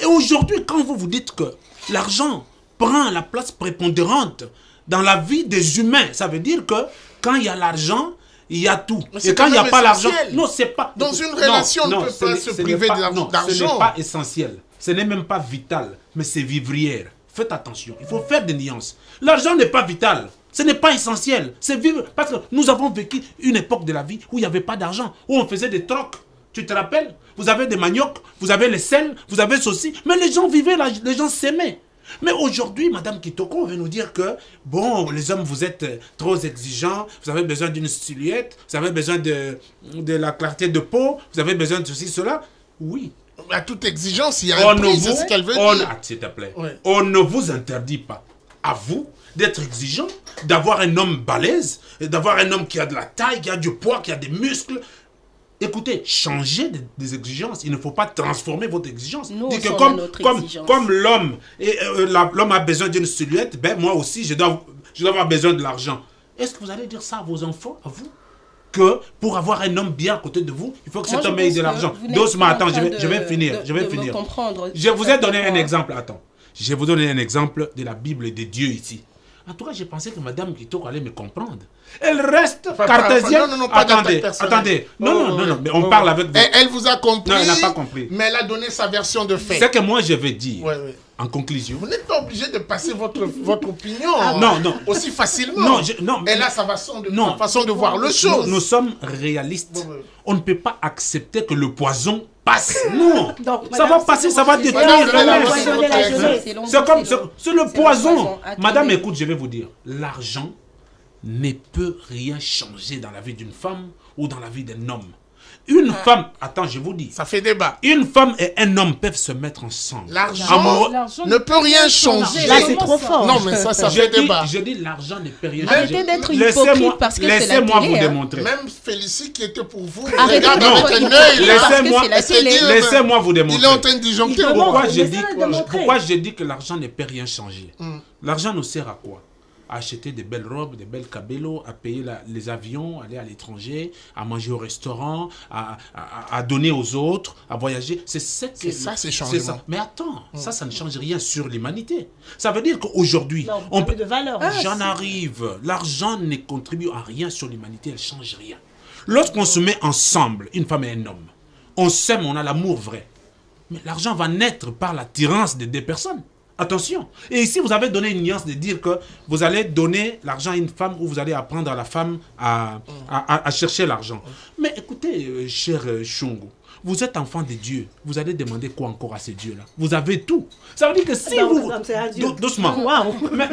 [SPEAKER 5] Et aujourd'hui, quand vous vous dites que l'argent prend la place prépondérante dans la vie des humains, ça veut dire que quand il y a l'argent, il y a tout. Et quand il n'y a pas l'argent... Non, c'est pas...
[SPEAKER 1] Dans une relation, on ne peut pas se priver d'argent.
[SPEAKER 5] Ce n'est pas essentiel. Ce n'est même pas vital, mais c'est vivrière. Faites attention, il faut faire des nuances. L'argent n'est pas vital. Ce n'est pas essentiel. C'est vivre. Parce que nous avons vécu une époque de la vie où il n'y avait pas d'argent, où on faisait des trocs. Tu te rappelles? Vous avez des maniocs, vous avez les sels, vous avez ceci. Mais les gens vivaient là, les gens s'aimaient. Mais aujourd'hui, Madame Kitoko veut nous dire que, bon, les hommes, vous êtes trop exigeants, vous avez besoin d'une silhouette, vous avez besoin de la clarté de peau, vous avez besoin de ceci, cela. Oui.
[SPEAKER 1] À toute exigence, il y a un prix, c'est ce qu'elle veut dire.
[SPEAKER 5] S'il te plaît. Ouais. On ne vous interdit pas, à vous, d'être exigeant, d'avoir un homme balèze, d'avoir un homme qui a de la taille, qui a du poids, qui a des muscles. Écoutez, changez des exigences. Il ne faut pas transformer votre exigence.
[SPEAKER 2] Nous,
[SPEAKER 5] que comme l'homme a besoin d'une silhouette, ben moi aussi, je dois avoir besoin de l'argent. Est-ce que vous allez dire ça à vos enfants, à vous? Que pour avoir un homme bien à côté de vous, il faut que cet homme ait de l'argent. Doucement, attends, je vais finir. Je vous ai donné un exemple. Attends. Je vais vous donner un exemple de la Bible et de Dieu ici. En tout cas, j'ai pensé que Madame Kitoko allait me comprendre. Elle reste cartésienne.
[SPEAKER 1] Non, pas
[SPEAKER 5] attendez. Non, mais on parle avec vous.
[SPEAKER 1] Elle vous a compris.
[SPEAKER 5] Non, elle n'a pas compris.
[SPEAKER 1] Mais elle a donné sa version de fait.
[SPEAKER 5] C'est que moi, je vais dire, en conclusion.
[SPEAKER 1] Vous n'êtes pas obligé de passer votre opinion
[SPEAKER 5] non.
[SPEAKER 1] aussi facilement. Non, elle a sa façon de voir le chose.
[SPEAKER 5] Nous sommes réalistes. On ne peut pas accepter que le poison passe. Non. Donc, ça va passer, ça va détruire. C'est le poison. Madame, écoute, je vais vous dire. L'argent ne peut rien changer dans la vie d'une femme ou dans la vie d'un homme. Une femme, attends, je vous dis.
[SPEAKER 1] Ça fait débat.
[SPEAKER 5] Une femme et un homme peuvent se mettre ensemble.
[SPEAKER 1] L'argent ne peut rien changer.
[SPEAKER 6] Là, c'est trop fort.
[SPEAKER 1] Non, mais ça fait débat.
[SPEAKER 5] Je dis l'argent ne peut rien
[SPEAKER 2] changer. Arrêtez d'être hypocrite parce que c'est la télé.
[SPEAKER 5] Laissez-moi vous démontrer.
[SPEAKER 1] Même Félicie qui était pour vous.
[SPEAKER 2] Arrêtez d'être hypocrite.
[SPEAKER 5] Laissez-moi vous démontrer.
[SPEAKER 1] Il est en train de disjoncter.
[SPEAKER 5] Pourquoi j'ai dit que l'argent ne peut rien changer? L'argent nous sert à quoi? À acheter des belles robes, des belles cabellos, à payer les avions, aller à l'étranger, à manger au restaurant, à donner aux autres, à voyager. C'est ça,
[SPEAKER 1] c'est changement.
[SPEAKER 5] Mais attends, ça ne change rien sur l'humanité. Ça veut dire qu'aujourd'hui,
[SPEAKER 6] on peut de valeur.
[SPEAKER 5] J'en arrive. L'argent ne contribue à rien sur l'humanité, elle ne change rien. Lorsqu'on se met ensemble, une femme et un homme, on s'aime, on a l'amour vrai. Mais l'argent va naître par l'attirance des deux personnes. Attention. Et ici, vous avez donné une nuance de dire que vous allez donner l'argent à une femme ou vous allez apprendre à la femme à chercher l'argent. Mais écoutez, cher Shungu, vous êtes enfant de Dieu. Vous allez demander quoi encore à ces dieux-là? Vous avez tout. Ça veut dire que si vous... Doucement.
[SPEAKER 6] Wow.
[SPEAKER 5] Mais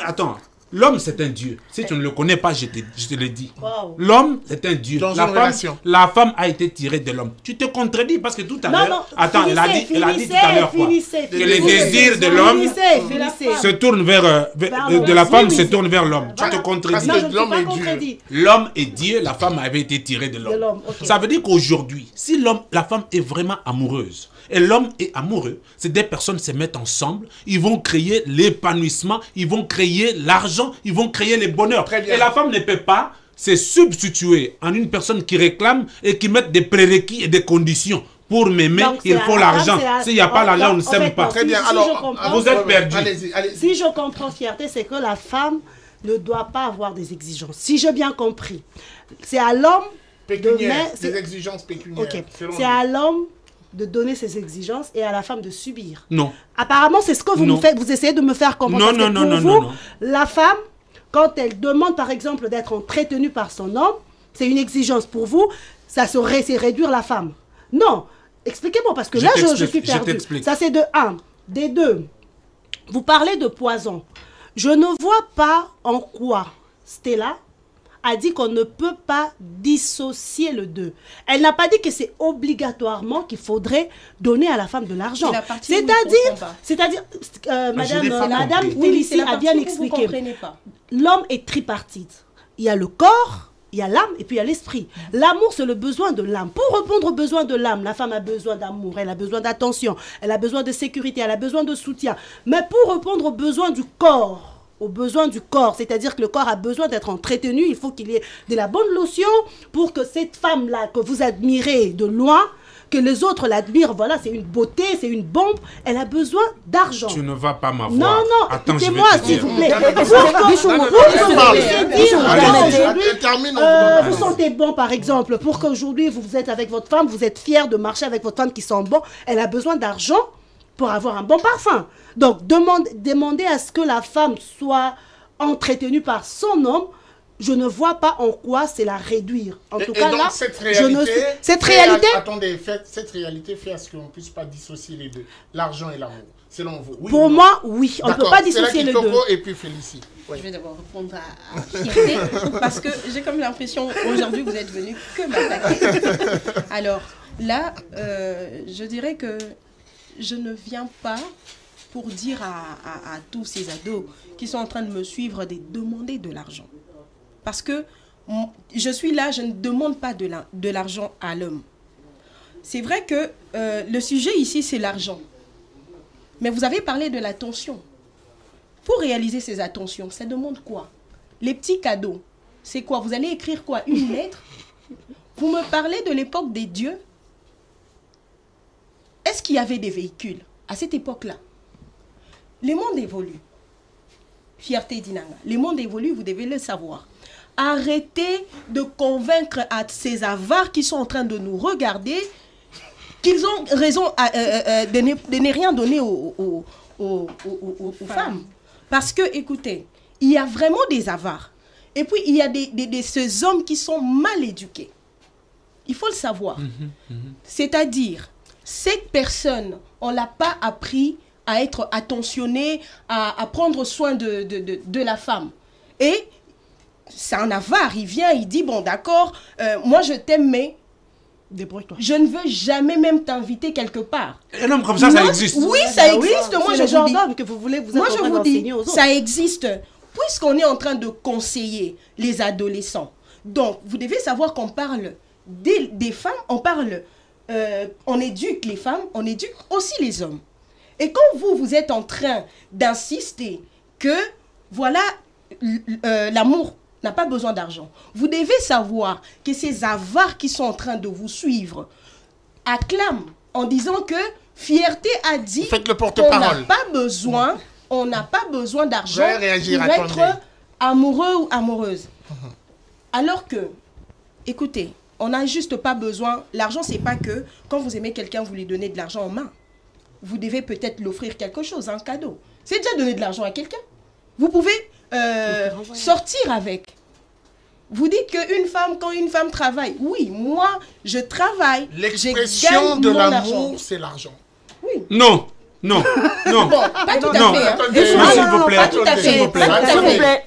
[SPEAKER 5] attends. L'homme, c'est un Dieu. Si tu ne le connais pas, je te le dis.
[SPEAKER 6] Wow.
[SPEAKER 5] L'homme, c'est un Dieu.
[SPEAKER 1] Dans une relation.
[SPEAKER 5] La femme a été tirée de l'homme. Tu te contredis parce que tout à l'heure... Attends, elle a dit tout à l'heure quoi? Que les désirs de l'homme se tournent vers... de la femme se tournent vers l'homme. Tu te contredis.
[SPEAKER 1] Parce que l'homme est Dieu.
[SPEAKER 5] L'homme est Dieu, la femme avait été tirée de l'homme.
[SPEAKER 6] Okay.
[SPEAKER 5] Ça veut dire qu'aujourd'hui, si la femme est vraiment amoureuse, et l'homme est amoureux, ces deux personnes se mettent ensemble, ils vont créer l'épanouissement, ils vont créer l'argent, ils vont créer le bonheur. Et la femme ne peut pas se substituer en une personne qui réclame et qui met des prérequis et des conditions. Pour m'aimer, il faut l'argent. S'il n'y a pas l'argent, on ne s'aime pas.
[SPEAKER 1] Très bien, alors,
[SPEAKER 5] vous êtes perdus.
[SPEAKER 6] Si je comprends fierté, c'est que la femme ne doit pas avoir des exigences. Si j'ai bien compris, c'est à l'homme
[SPEAKER 1] des exigences pécuniaires.
[SPEAKER 6] Okay. C'est à l'homme de donner ses exigences et à la femme de subir.
[SPEAKER 5] Non.
[SPEAKER 6] Apparemment, c'est ce que vous me faites. Vous essayez de me faire comprendre.
[SPEAKER 5] Non.
[SPEAKER 6] La femme, quand elle demande, par exemple, d'être entretenue par son homme, c'est une exigence pour vous. Ça serait réduire la femme. Non. Expliquez-moi, parce que là, je suis perdue. Ça, c'est de 1. Des 2. Vous parlez de poison. Je ne vois pas en quoi Stella a dit qu'on ne peut pas dissocier le deux. Elle n'a pas dit que c'est obligatoirement qu'il faudrait donner à la femme de l'argent. C'est-à-dire, Madame Félicie a bien expliqué. L'homme est tripartite. Il y a le corps, il y a l'âme et puis il y a l'esprit. L'amour, c'est le besoin de l'âme. Pour répondre aux besoins de l'âme, la femme a besoin d'amour, elle a besoin d'attention, elle a besoin de sécurité, elle a besoin de soutien. Mais pour répondre aux besoins du corps, c'est-à-dire que le corps a besoin d'être entretenu, il faut qu'il y ait de la bonne lotion pour que cette femme-là que vous admirez de loin, que les autres l'admirent, voilà, c'est une beauté, c'est une bombe, elle a besoin d'argent.
[SPEAKER 5] Tu ne vas pas m'avoir.
[SPEAKER 6] Non, écoutez-moi s'il vous plaît. Vous sentez bon par exemple, pour qu'aujourd'hui vous êtes avec votre femme, vous êtes fier de marcher avec votre femme qui sent bon, elle a besoin d'argent pour avoir un bon parfum. Donc, demander à ce que la femme soit entretenue par son homme, je ne vois pas en quoi c'est la réduire. En tout cas, là, cette réalité...
[SPEAKER 1] Attendez, cette réalité fait à ce qu'on ne puisse pas dissocier les deux. L'argent et l'amour, selon vous. Oui,
[SPEAKER 6] pour moi, oui. On ne peut pas dissocier les deux.
[SPEAKER 1] Et puis Félicie.
[SPEAKER 2] Oui. Je vais d'abord répondre à fierté, parce que j'ai comme l'impression, aujourd'hui, vous êtes venus que m'attaquer. Alors, là, je dirais que je ne viens pas pour dire à tous ces ados qui sont en train de me suivre de demander de l'argent. Parce que je suis là, je ne demande pas de l'argent à l'homme. C'est vrai que le sujet ici, c'est l'argent. Mais vous avez parlé de l'attention. Pour réaliser ces attentions, ça demande quoi? Les petits cadeaux, c'est quoi? Vous allez écrire quoi? Une lettre? Vous me parlez de l'époque des dieux? Est-ce qu'il y avait des véhicules à cette époque-là? Le monde évolue. Fierté d'Inanga. Le monde évolue, vous devez le savoir. Arrêtez de convaincre à ces avares qui sont en train de nous regarder qu'ils ont raison de ne rien donner aux femmes. Parce que, écoutez, il y a vraiment des avares. Et puis, il y a ces hommes qui sont mal éduqués. Il faut le savoir. C'est-à-dire, cette personne, on ne l'a pas appris à être attentionné, à prendre soin de la femme. Et c'est un avare, il vient, il dit, bon d'accord, moi je t'aime, mais débrouille-toi. Je ne veux jamais même t'inviter quelque part.
[SPEAKER 5] Un homme comme ça, ça existe.
[SPEAKER 2] Oui, ça existe.
[SPEAKER 6] Moi, je vous dis, que vous voulez, moi, je vous dis,
[SPEAKER 2] ça existe. Puisqu'on est en train de conseiller les adolescents. Donc, vous devez savoir qu'on parle des femmes, on parle, on éduque les femmes, on éduque aussi les hommes. Et quand vous êtes en train d'insister que, voilà, l'amour n'a pas besoin d'argent, vous devez savoir que ces avares qui sont en train de vous suivre acclament en disant que Fierté a dit qu'on n'a pas besoin, on n'a pas besoin d'argent pour être amoureux ou amoureuse. Alors que, écoutez, on n'a juste pas besoin, l'argent c'est pas que quand vous aimez quelqu'un, vous lui donnez de l'argent en main. Vous devez peut-être l'offrir quelque chose, un cadeau. C'est déjà donner de l'argent à quelqu'un. Vous pouvez sortir avec. Vous dites qu'une femme, quand une femme travaille, oui, moi, je travaille.
[SPEAKER 1] L'expression de l'amour, c'est l'argent.
[SPEAKER 2] Oui.
[SPEAKER 5] Non. Non, non.
[SPEAKER 2] Bon, pas tout à
[SPEAKER 5] non.
[SPEAKER 2] fait.
[SPEAKER 5] Non, s'il vous plaît.
[SPEAKER 2] Pas tout à fait.
[SPEAKER 5] S'il vous plaît.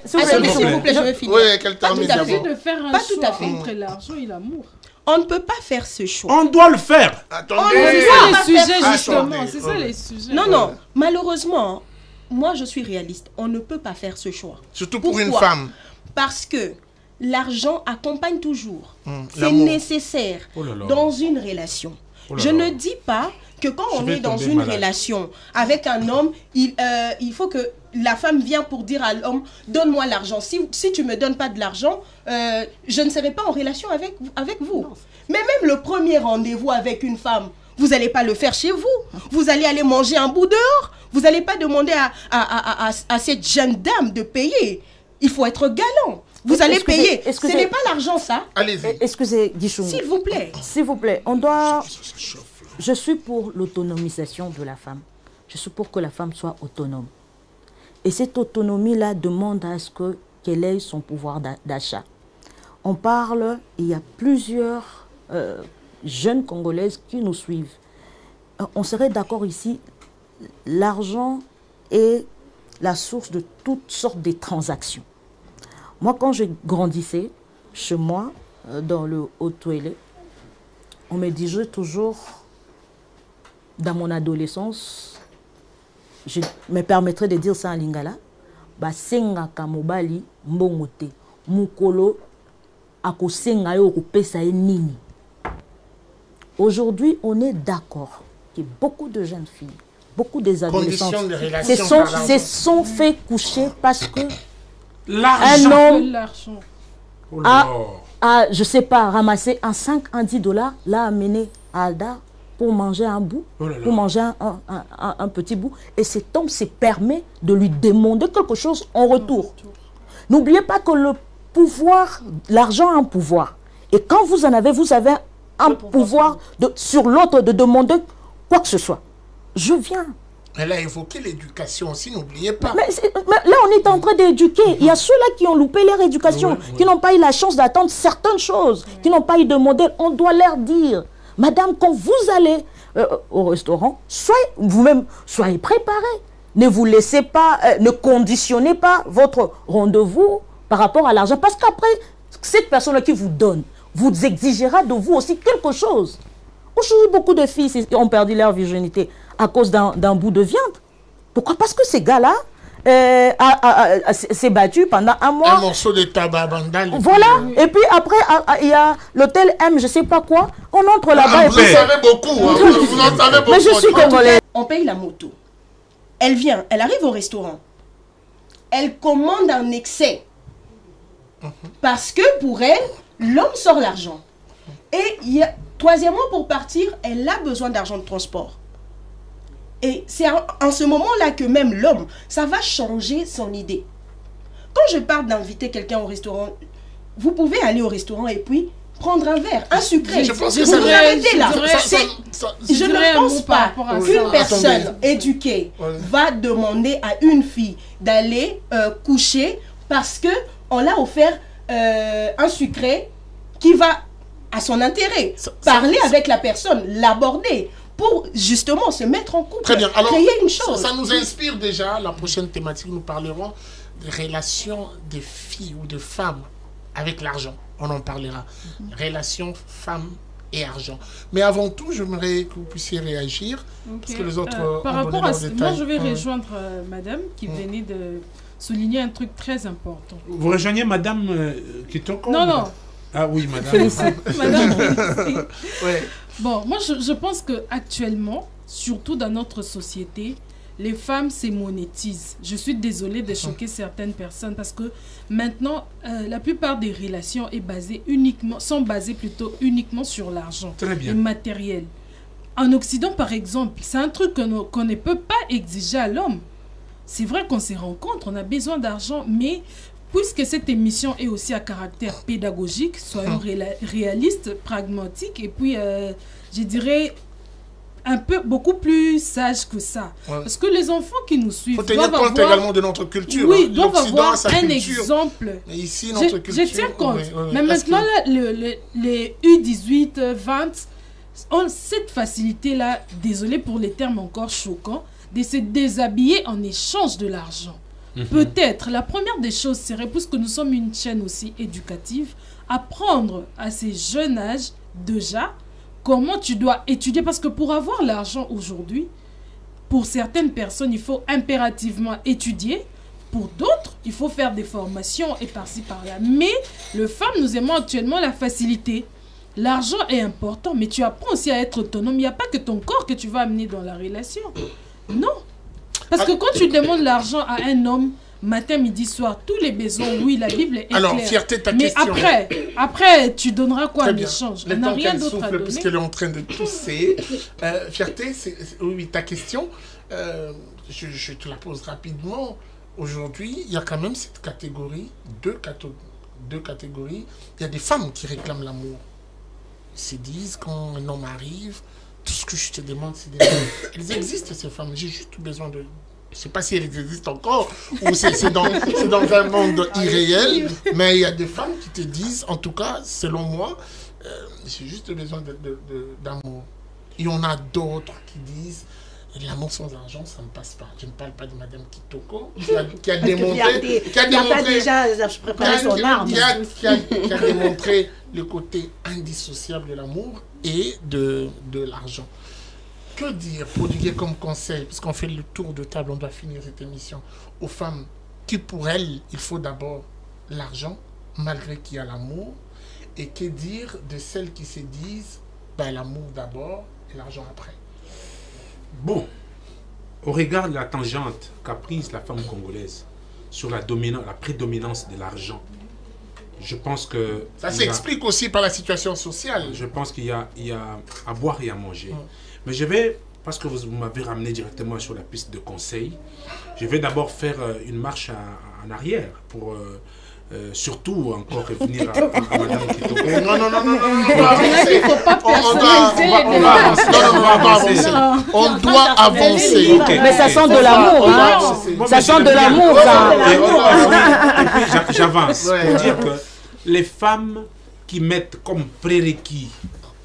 [SPEAKER 2] S'il vous plaît, je vais finir.
[SPEAKER 1] Oui, qu'elle termine
[SPEAKER 2] tout à fait.
[SPEAKER 1] d'abord.
[SPEAKER 4] de faire un
[SPEAKER 2] Pas tout
[SPEAKER 4] choix
[SPEAKER 2] à fait.
[SPEAKER 4] entre l'argent et l'amour.
[SPEAKER 2] On ne peut pas faire ce choix.
[SPEAKER 5] On doit le faire.
[SPEAKER 4] C'est
[SPEAKER 1] Attendez.
[SPEAKER 4] ça les sujets,
[SPEAKER 1] Attendez.
[SPEAKER 4] justement. C'est ça les sujets.
[SPEAKER 2] Non, non, malheureusement, moi je suis réaliste. On ne peut pas faire ce choix.
[SPEAKER 1] Surtout pour une
[SPEAKER 2] Pourquoi?
[SPEAKER 1] femme.
[SPEAKER 2] Parce que l'argent accompagne toujours. C'est
[SPEAKER 1] l'amour.
[SPEAKER 2] nécessaire
[SPEAKER 5] Oh là là.
[SPEAKER 2] dans une relation.
[SPEAKER 5] Oh là
[SPEAKER 2] Je
[SPEAKER 5] là.
[SPEAKER 2] ne dis pas que quand
[SPEAKER 5] Je
[SPEAKER 2] on
[SPEAKER 5] vais
[SPEAKER 2] est dans
[SPEAKER 5] tomber
[SPEAKER 2] une
[SPEAKER 5] malade.
[SPEAKER 2] relation avec un homme, il faut que la femme vienne pour dire à l'homme, donne-moi l'argent. Si tu ne me donnes pas de l'argent, je ne serai pas en relation avec vous. Mais même le premier rendez-vous avec une femme, vous n'allez pas le faire chez vous. Vous allez aller manger un bout dehors. Vous n'allez pas demander à cette jeune dame de payer. Il faut être galant. Vous allez payer. Ce n'est pas l'argent, ça.
[SPEAKER 1] Allez-y.
[SPEAKER 3] Excusez, Guichoumi.
[SPEAKER 2] S'il vous plaît.
[SPEAKER 3] S'il vous plaît, on doit... Je suis pour l'autonomisation de la femme. Je suis pour que la femme soit autonome. Et cette autonomie-là demande à ce qu'elle ait son pouvoir d'achat. On parle, il y a plusieurs jeunes Congolaises qui nous suivent. On serait d'accord ici, l'argent est la source de toutes sortes de transactions. Moi, quand je grandissais, chez moi, dans le Haut-Touélé, on me disait toujours, dans mon adolescence, je me permettrais de dire ça en lingala, basenga kamobali mbongote, mukolo akosenga yo kopesa ye nini. Aujourd'hui, on est d'accord que beaucoup de jeunes filles, beaucoup des adolescents se sont fait coucher parce que un homme a, je sais pas, ramassé un 5, un 10 $, l'a amené à Alda pour manger un bout, pour manger un petit bout. Et cet homme se permet de lui demander quelque chose en retour. N'oubliez pas que le pouvoir, l'argent a un pouvoir. Et quand vous en avez, vous avez un pouvoir sur l'autre de demander quoi que ce soit. Je viens.
[SPEAKER 1] Elle a évoqué l'éducation aussi, n'oubliez pas.
[SPEAKER 3] Mais là, on est en train d'éduquer. Il y a ceux-là qui ont loupé leur éducation, qui n'ont pas eu la chance d'attendre certaines choses, qui n'ont pas eu de modèle. On doit leur dire, madame, quand vous allez au restaurant, vous-même, soyez préparés. Ne vous laissez pas, ne conditionnez pas votre rendez-vous par rapport à l'argent. Parce qu'après, cette personne qui vous donne, vous exigera de vous aussi quelque chose. Aujourd'hui, beaucoup de filles ont perdu leur virginité à cause d'un bout de viande. Pourquoi? Parce que ces gars-là s'est battu pendant un mois.
[SPEAKER 1] Un morceau de tabac bandal.
[SPEAKER 3] Voilà. Et puis après, il y a l'hôtel M, je sais pas quoi. On entre là-bas.
[SPEAKER 1] Vous en savez beaucoup. Hein. Vous en savez beaucoup.
[SPEAKER 3] Mais je suis congolais.
[SPEAKER 2] On paye la moto. Elle vient, elle arrive au restaurant. Elle commande en excès. Parce que pour elle, l'homme sort l'argent. Et troisièmement, pour partir, elle a besoin d'argent de transport. Et c'est en ce moment-là que même l'homme, ça va changer son idée. Quand je parle d'inviter quelqu'un au restaurant, vous pouvez aller au restaurant et puis prendre un verre, un sucré.
[SPEAKER 1] Je pense que
[SPEAKER 2] vous vous arrêtez là. Je ne pense pas qu'une personne éduquée va demander à une fille d'aller coucher parce qu'on l'a offert un sucré qui va à son intérêt. Parler avec la personne, l'aborder pour justement se mettre en couple,
[SPEAKER 1] très bien. Alors,
[SPEAKER 2] créer une chose.
[SPEAKER 1] Ça nous inspire déjà. La prochaine thématique, nous parlerons des relations des filles ou de femmes avec l'argent. On en parlera. Relations femmes et argent. Mais avant tout, j'aimerais que vous puissiez réagir. Parce que les autres
[SPEAKER 4] par rapport à moi, je vais rejoindre madame qui venait de souligner un truc très important.
[SPEAKER 5] Vous rejoignez madame Kitoko?
[SPEAKER 4] Non, non.
[SPEAKER 5] Ah oui, madame.
[SPEAKER 4] Madame.
[SPEAKER 1] Ouais.
[SPEAKER 4] Bon, moi, je pense qu'actuellement, surtout dans notre société, les femmes se monétisent. Je suis désolée de choquer certaines personnes parce que maintenant, la plupart des relations sont basées plutôt uniquement sur l'argent et matériel. En Occident, par exemple, c'est un truc qu'on ne peut pas exiger à l'homme. C'est vrai qu'on se rencontre, on a besoin d'argent, mais puisque cette émission est aussi à caractère pédagogique, soyons réalistes, pragmatiques, et puis, je dirais, beaucoup plus sages que ça. Ouais. Parce que les enfants qui nous suivent...
[SPEAKER 1] Il faut tenir compte également de notre culture.
[SPEAKER 4] Oui, doivent avoir un exemple.
[SPEAKER 1] Mais ici, notre culture...
[SPEAKER 4] Je tiens compte. Mais maintenant, les U18, 20, ont cette facilité-là, désolé pour les termes encore choquants, de se déshabiller en échange de l'argent. Peut-être, la première des choses serait, puisque nous sommes une chaîne aussi éducative, apprendre à ces jeunes âges déjà comment tu dois étudier. Parce que pour avoir l'argent aujourd'hui, pour certaines personnes, il faut impérativement étudier. Pour d'autres, il faut faire des formations et par-ci par-là. Mais les femmes, nous aimons actuellement la facilité. L'argent est important, mais tu apprends aussi à être autonome. Il n'y a pas que ton corps que tu vas amener dans la relation. Non. Parce que quand tu demandes l'argent à un homme, matin, midi, soir, tous les besoins, oui, la Bible est claire.
[SPEAKER 1] Alors, Fierté, ta
[SPEAKER 4] mais
[SPEAKER 1] question.
[SPEAKER 4] après, tu donneras quoi en échange?
[SPEAKER 1] On
[SPEAKER 4] n'a rien d'autre à donner.
[SPEAKER 1] Puisqu'elle est en train de tousser. Fierté, oui, ta question, je te la pose rapidement. Aujourd'hui, il y a quand même cette catégorie, deux catégories. Il y a des femmes qui réclament l'amour. Ils se disent, quand un homme arrive, tout ce que je te demande, c'est des amours. Elles existent, ces femmes. J'ai juste besoin de... Je ne sais pas si elles existent encore ou c'est dans un monde irréel, mais il y a des femmes qui te disent, en tout cas, selon moi, j'ai juste besoin d'amour. Il y en a d'autres qui disent, l'amour sans argent, ça ne passe pas. Je ne parle pas de Madame Kitoko, qui a démontré le côté indissociable de l'amour et de l'argent. Que dire, prodiguer comme conseil, puisqu'on fait le tour de table, on doit finir cette émission, aux femmes qui, pour elles, il faut d'abord l'argent, malgré qu'il y a l'amour, et que dire de celles qui se disent, l'amour d'abord et l'argent après?
[SPEAKER 5] Bon, au regard de la tangente qu'a prise la femme congolaise sur la prédominance de l'argent, je pense que...
[SPEAKER 1] Ça s'explique aussi par la situation sociale.
[SPEAKER 5] Je pense qu'il y a à boire et à manger. Mais je vais, parce que vous m'avez ramené directement sur la piste de conseil, je vais d'abord faire une marche en arrière pour... surtout encore revenir à Madame Kitoko.
[SPEAKER 1] On doit avancer.
[SPEAKER 3] Mais ça sent de l'amour. Ça sent de l'amour.
[SPEAKER 5] Et puis j'avance pour dire que les femmes qui mettent comme prérequis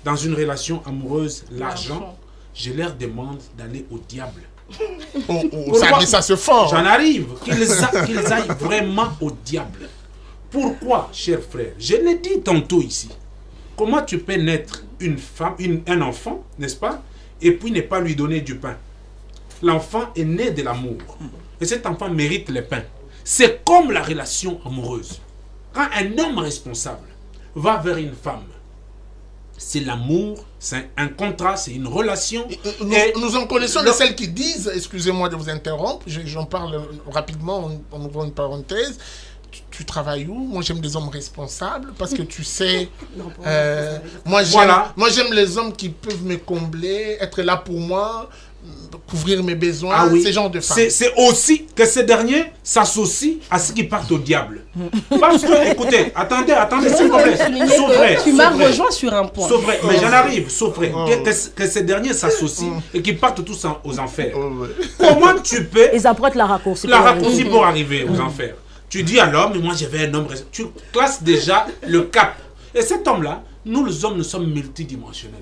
[SPEAKER 5] dans une relation amoureuse l'argent, je leur demande d'aller au diable.
[SPEAKER 1] Ça se forme.
[SPEAKER 5] J'en arrive, qu'ils aillent vraiment au diable. Pourquoi, cher frère? Je l'ai dit tantôt ici. Comment tu peux naître un enfant, n'est-ce pas, et puis ne pas lui donner du pain? L'enfant est né de l'amour. Et cet enfant mérite le pain. C'est comme la relation amoureuse. Quand un homme responsable va vers une femme, c'est l'amour, c'est un contrat, c'est une relation.
[SPEAKER 1] Nous en connaissons de celles qui disent, excusez-moi de vous interrompre, j'en parle rapidement en ouvrant une parenthèse. Tu travailles où? Moi j'aime des hommes responsables parce que tu sais, moi j'aime les hommes qui peuvent me combler, être là pour moi, couvrir mes besoins, ces genres de femmes.
[SPEAKER 5] C'est aussi que ces derniers s'associent à ceux qui partent au diable. Parce que, écoutez, attendez, s'il vous plaît.
[SPEAKER 2] Tu m'as rejoint sur un point.
[SPEAKER 5] Sauf vrai, mais j'en arrive, sauf vrai, que ces derniers s'associent et qui partent tous aux enfers. Comment tu peux...
[SPEAKER 3] Ils apprêtent la raccourci
[SPEAKER 5] pour arriver aux enfers. Tu dis à l'homme, moi j'avais un homme... Tu classes déjà le cap. Et cet homme-là, nous les hommes, nous sommes multidimensionnels.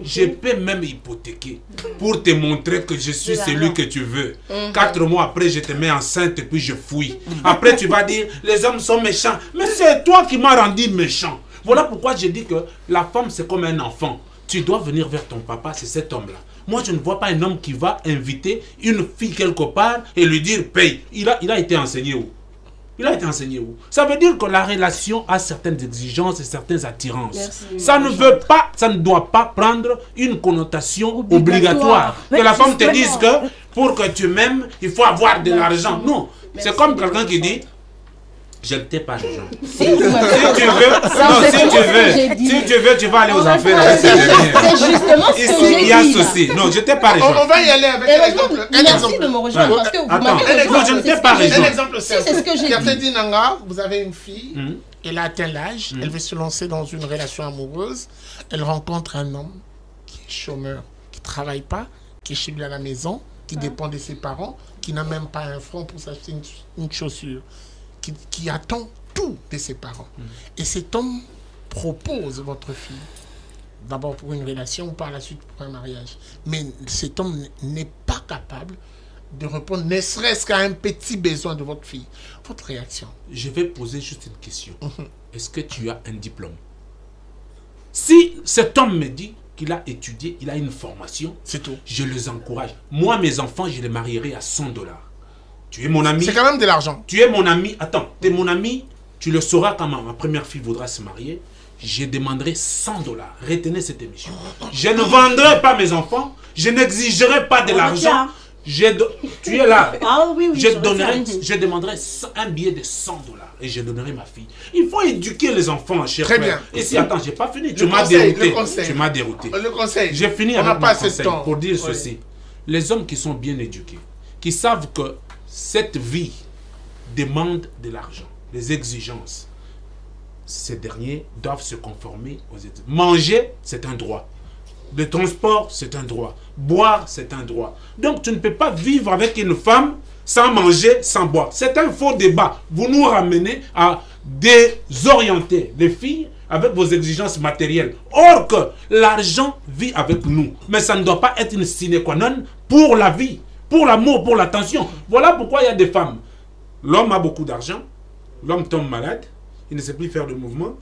[SPEAKER 5] Je peux même hypothéquer pour te montrer que je suis celui que tu veux. 4 mois après, je te mets enceinte et puis je fouille. Après, tu vas dire, les hommes sont méchants. Mais c'est toi qui m'as rendu méchant. Voilà pourquoi je dis que la femme, c'est comme un enfant. Tu dois venir vers ton papa, c'est cet homme-là. Moi, je ne vois pas un homme qui va inviter une fille quelque part et lui dire, paye. Il a été enseigné où? Il a été enseigné où? Ça veut dire que la relation a certaines exigences et certaines attirances. Ça ne doit pas prendre une connotation obligatoire. Que la femme te dise que pour que tu m'aimes, il faut avoir de l'argent. Non, c'est comme quelqu'un qui dit, je ne t'ai pas l'argent. Si tu veux, tu vas aller aux enfers avec ces derniers.
[SPEAKER 2] C'est justement ce que j'ai dit.
[SPEAKER 5] Il y a ceci. Non, je ne t'ai pas rejoint.
[SPEAKER 1] On va y aller avec un exemple.
[SPEAKER 2] Merci de me rejoindre parce que vous m'avez
[SPEAKER 5] rejoint. Je ne t'ai pas rejoint.
[SPEAKER 1] Un exemple simple.
[SPEAKER 2] C'est ce que j'ai dit.
[SPEAKER 1] Nanga, vous avez une fille, elle a atteint l'âge, elle veut se lancer dans une relation amoureuse, elle rencontre un homme qui est chômeur, qui ne travaille pas, qui est chez lui à la maison, qui dépend de ses parents, qui n'a même pas un franc pour s'acheter une chaussure. Qui attend tout de ses parents. Et cet homme propose votre fille, d'abord pour une relation ou par la suite pour un mariage. Mais cet homme n'est pas capable de répondre, ne serait-ce qu'à un petit besoin de votre fille. Votre réaction?
[SPEAKER 5] Je vais poser juste une question. Est-ce que tu as un diplôme? Si cet homme me dit qu'il a étudié, il a une formation,
[SPEAKER 1] c'est tout.
[SPEAKER 5] Je les encourage. Moi, mes enfants, je les marierai à $100. Tu es mon ami.
[SPEAKER 1] C'est quand même de l'argent.
[SPEAKER 5] Tu es mon ami. Attends, tu es mon ami. Tu le sauras quand ma première fille voudra se marier. Je demanderai $100. Retenez cette émission. Je ne vendrai pas mes enfants. Je n'exigerai pas de l'argent. Tu es là.
[SPEAKER 6] Ah oui, oui.
[SPEAKER 5] Je demanderai un billet de $100 et je donnerai ma fille. Il faut éduquer les enfants, cher
[SPEAKER 1] Très
[SPEAKER 5] frère.
[SPEAKER 1] bien.
[SPEAKER 5] Et si, attends, j'ai pas fini. Tu m'as dérouté. Tu m'as dérouté.
[SPEAKER 1] Le conseil.
[SPEAKER 5] J'ai fini
[SPEAKER 1] avec
[SPEAKER 5] mon conseil pour dire ceci. Les hommes qui sont bien éduqués, qui savent que cette vie demande de l'argent, des exigences, ces derniers doivent se conformer aux exigences. Manger, c'est un droit. Le transport, c'est un droit. Boire, c'est un droit. Donc, tu ne peux pas vivre avec une femme sans manger, sans boire. C'est un faux débat. Vous nous ramenez à désorienter les filles avec vos exigences matérielles. Or que l'argent vit avec nous. Mais ça ne doit pas être une sine qua non pour la vie, pour l'amour, pour l'attention. Voilà pourquoi il y a des femmes. L'homme a beaucoup d'argent. L'homme tombe malade. Il ne sait plus faire de mouvement.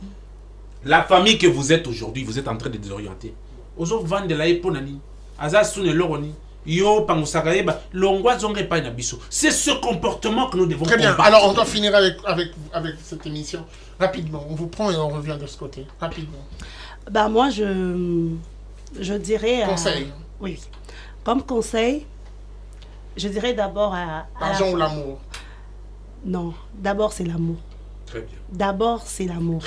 [SPEAKER 5] La famille que vous êtes aujourd'hui, vous êtes en train de désorienter. C'est ce comportement que nous devons
[SPEAKER 1] Très bien.
[SPEAKER 5] combattre.
[SPEAKER 1] Alors, on doit finir avec cette émission. Rapidement, on vous prend et on revient de ce côté. Rapidement.
[SPEAKER 6] Bah, moi, je dirais...
[SPEAKER 1] Conseil.
[SPEAKER 6] Oui. Comme conseil, je dirais d'abord à...
[SPEAKER 1] L'argent ou l'amour?
[SPEAKER 6] Non, d'abord c'est l'amour.
[SPEAKER 5] Très bien.
[SPEAKER 6] D'abord, c'est l'amour.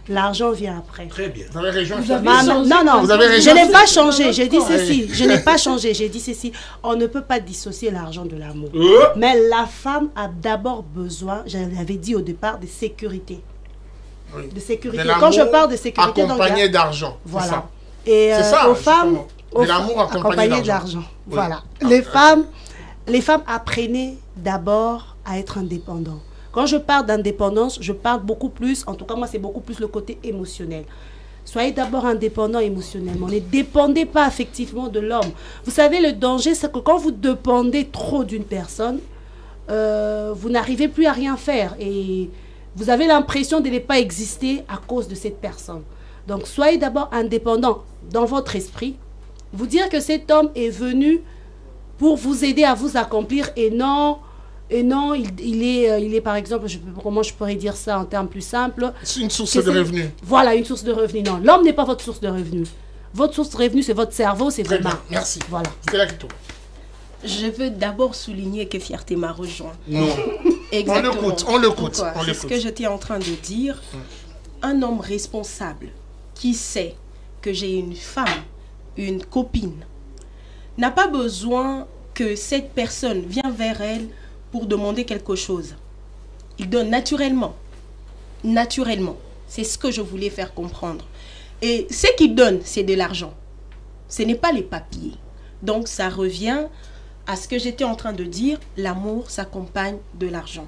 [SPEAKER 6] L'argent vient après.
[SPEAKER 5] Très bien.
[SPEAKER 1] Vous avez raison.
[SPEAKER 6] Non,
[SPEAKER 1] vous avez raison.
[SPEAKER 6] Je n'ai pas changé. J'ai dit ceci. Je n'ai pas changé. J'ai dit ceci. On ne peut pas dissocier l'argent de l'amour. Mais la femme a d'abord besoin, je l'avais dit au départ, de sécurité.
[SPEAKER 1] Oui.
[SPEAKER 6] De sécurité. Quand je parle de sécurité,
[SPEAKER 1] accompagné d'argent.
[SPEAKER 6] Voilà. Et
[SPEAKER 1] ça,
[SPEAKER 6] aux femmes,
[SPEAKER 1] de l'amour accompagné d'argent.
[SPEAKER 6] Oui. Voilà. Les femmes apprenaient d'abord à être indépendantes. Quand je parle d'indépendance, je parle beaucoup plus, en tout cas moi c'est beaucoup plus le côté émotionnel. Soyez d'abord indépendant émotionnellement, ne dépendez pas affectivement de l'homme. Vous savez, le danger c'est que quand vous dépendez trop d'une personne, vous n'arrivez plus à rien faire et vous avez l'impression de ne pas exister à cause de cette personne. Donc soyez d'abord indépendant dans votre esprit, vous dire que cet homme est venu pour vous aider à vous accomplir et non, il est par exemple, comment je pourrais dire ça en termes plus simples?
[SPEAKER 1] C'est une source de revenus.
[SPEAKER 6] Voilà, une source de revenus. Non, l'homme n'est pas votre source de revenus. Votre source de revenus, c'est votre cerveau, c'est vos mains.
[SPEAKER 1] Merci.
[SPEAKER 6] Voilà.
[SPEAKER 1] C'est là que tout.
[SPEAKER 2] Je veux d'abord souligner que Fierté m'a rejoint.
[SPEAKER 1] Non.
[SPEAKER 2] Exactement.
[SPEAKER 1] On l'écoute.
[SPEAKER 2] C'est ce que j'étais en train de dire. Un homme responsable qui sait que j'ai une femme, une copine, n'a pas besoin que cette personne vienne vers elle pour demander quelque chose. Il donne naturellement. Naturellement. C'est ce que je voulais faire comprendre. Et ce qu'il donne, c'est de l'argent. Ce n'est pas les papiers. Donc ça revient à ce que j'étais en train de dire. L'amour s'accompagne de l'argent.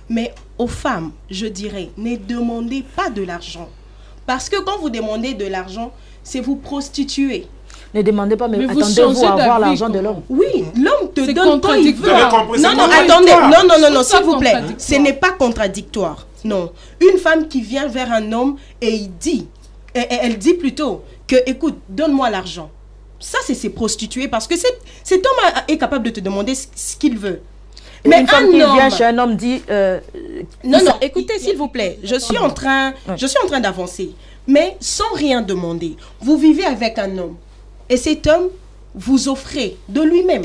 [SPEAKER 2] Mais aux femmes, je dirais, ne demandez pas de l'argent. Parce que quand vous demandez de l'argent, c'est vous prostituer.
[SPEAKER 3] Ne demandez pas, mais attendez-vous à avoir l'argent de l'homme.
[SPEAKER 2] Oui, l'homme te donne quand il veut.
[SPEAKER 5] Non,
[SPEAKER 2] attendez. Non, s'il vous plaît. Ce n'est pas contradictoire. Non. Une femme qui vient vers un homme et elle dit plutôt que, écoute, donne-moi l'argent. Ça, c'est se prostituer parce que cet homme est capable de te demander ce qu'il veut.
[SPEAKER 3] Mais une femme qui vient chez un homme dit...
[SPEAKER 2] Non, écoutez, s'il vous plaît. Je suis en train d'avancer. Mais sans rien demander. Vous vivez avec un homme. Et cet homme vous offrez de lui-même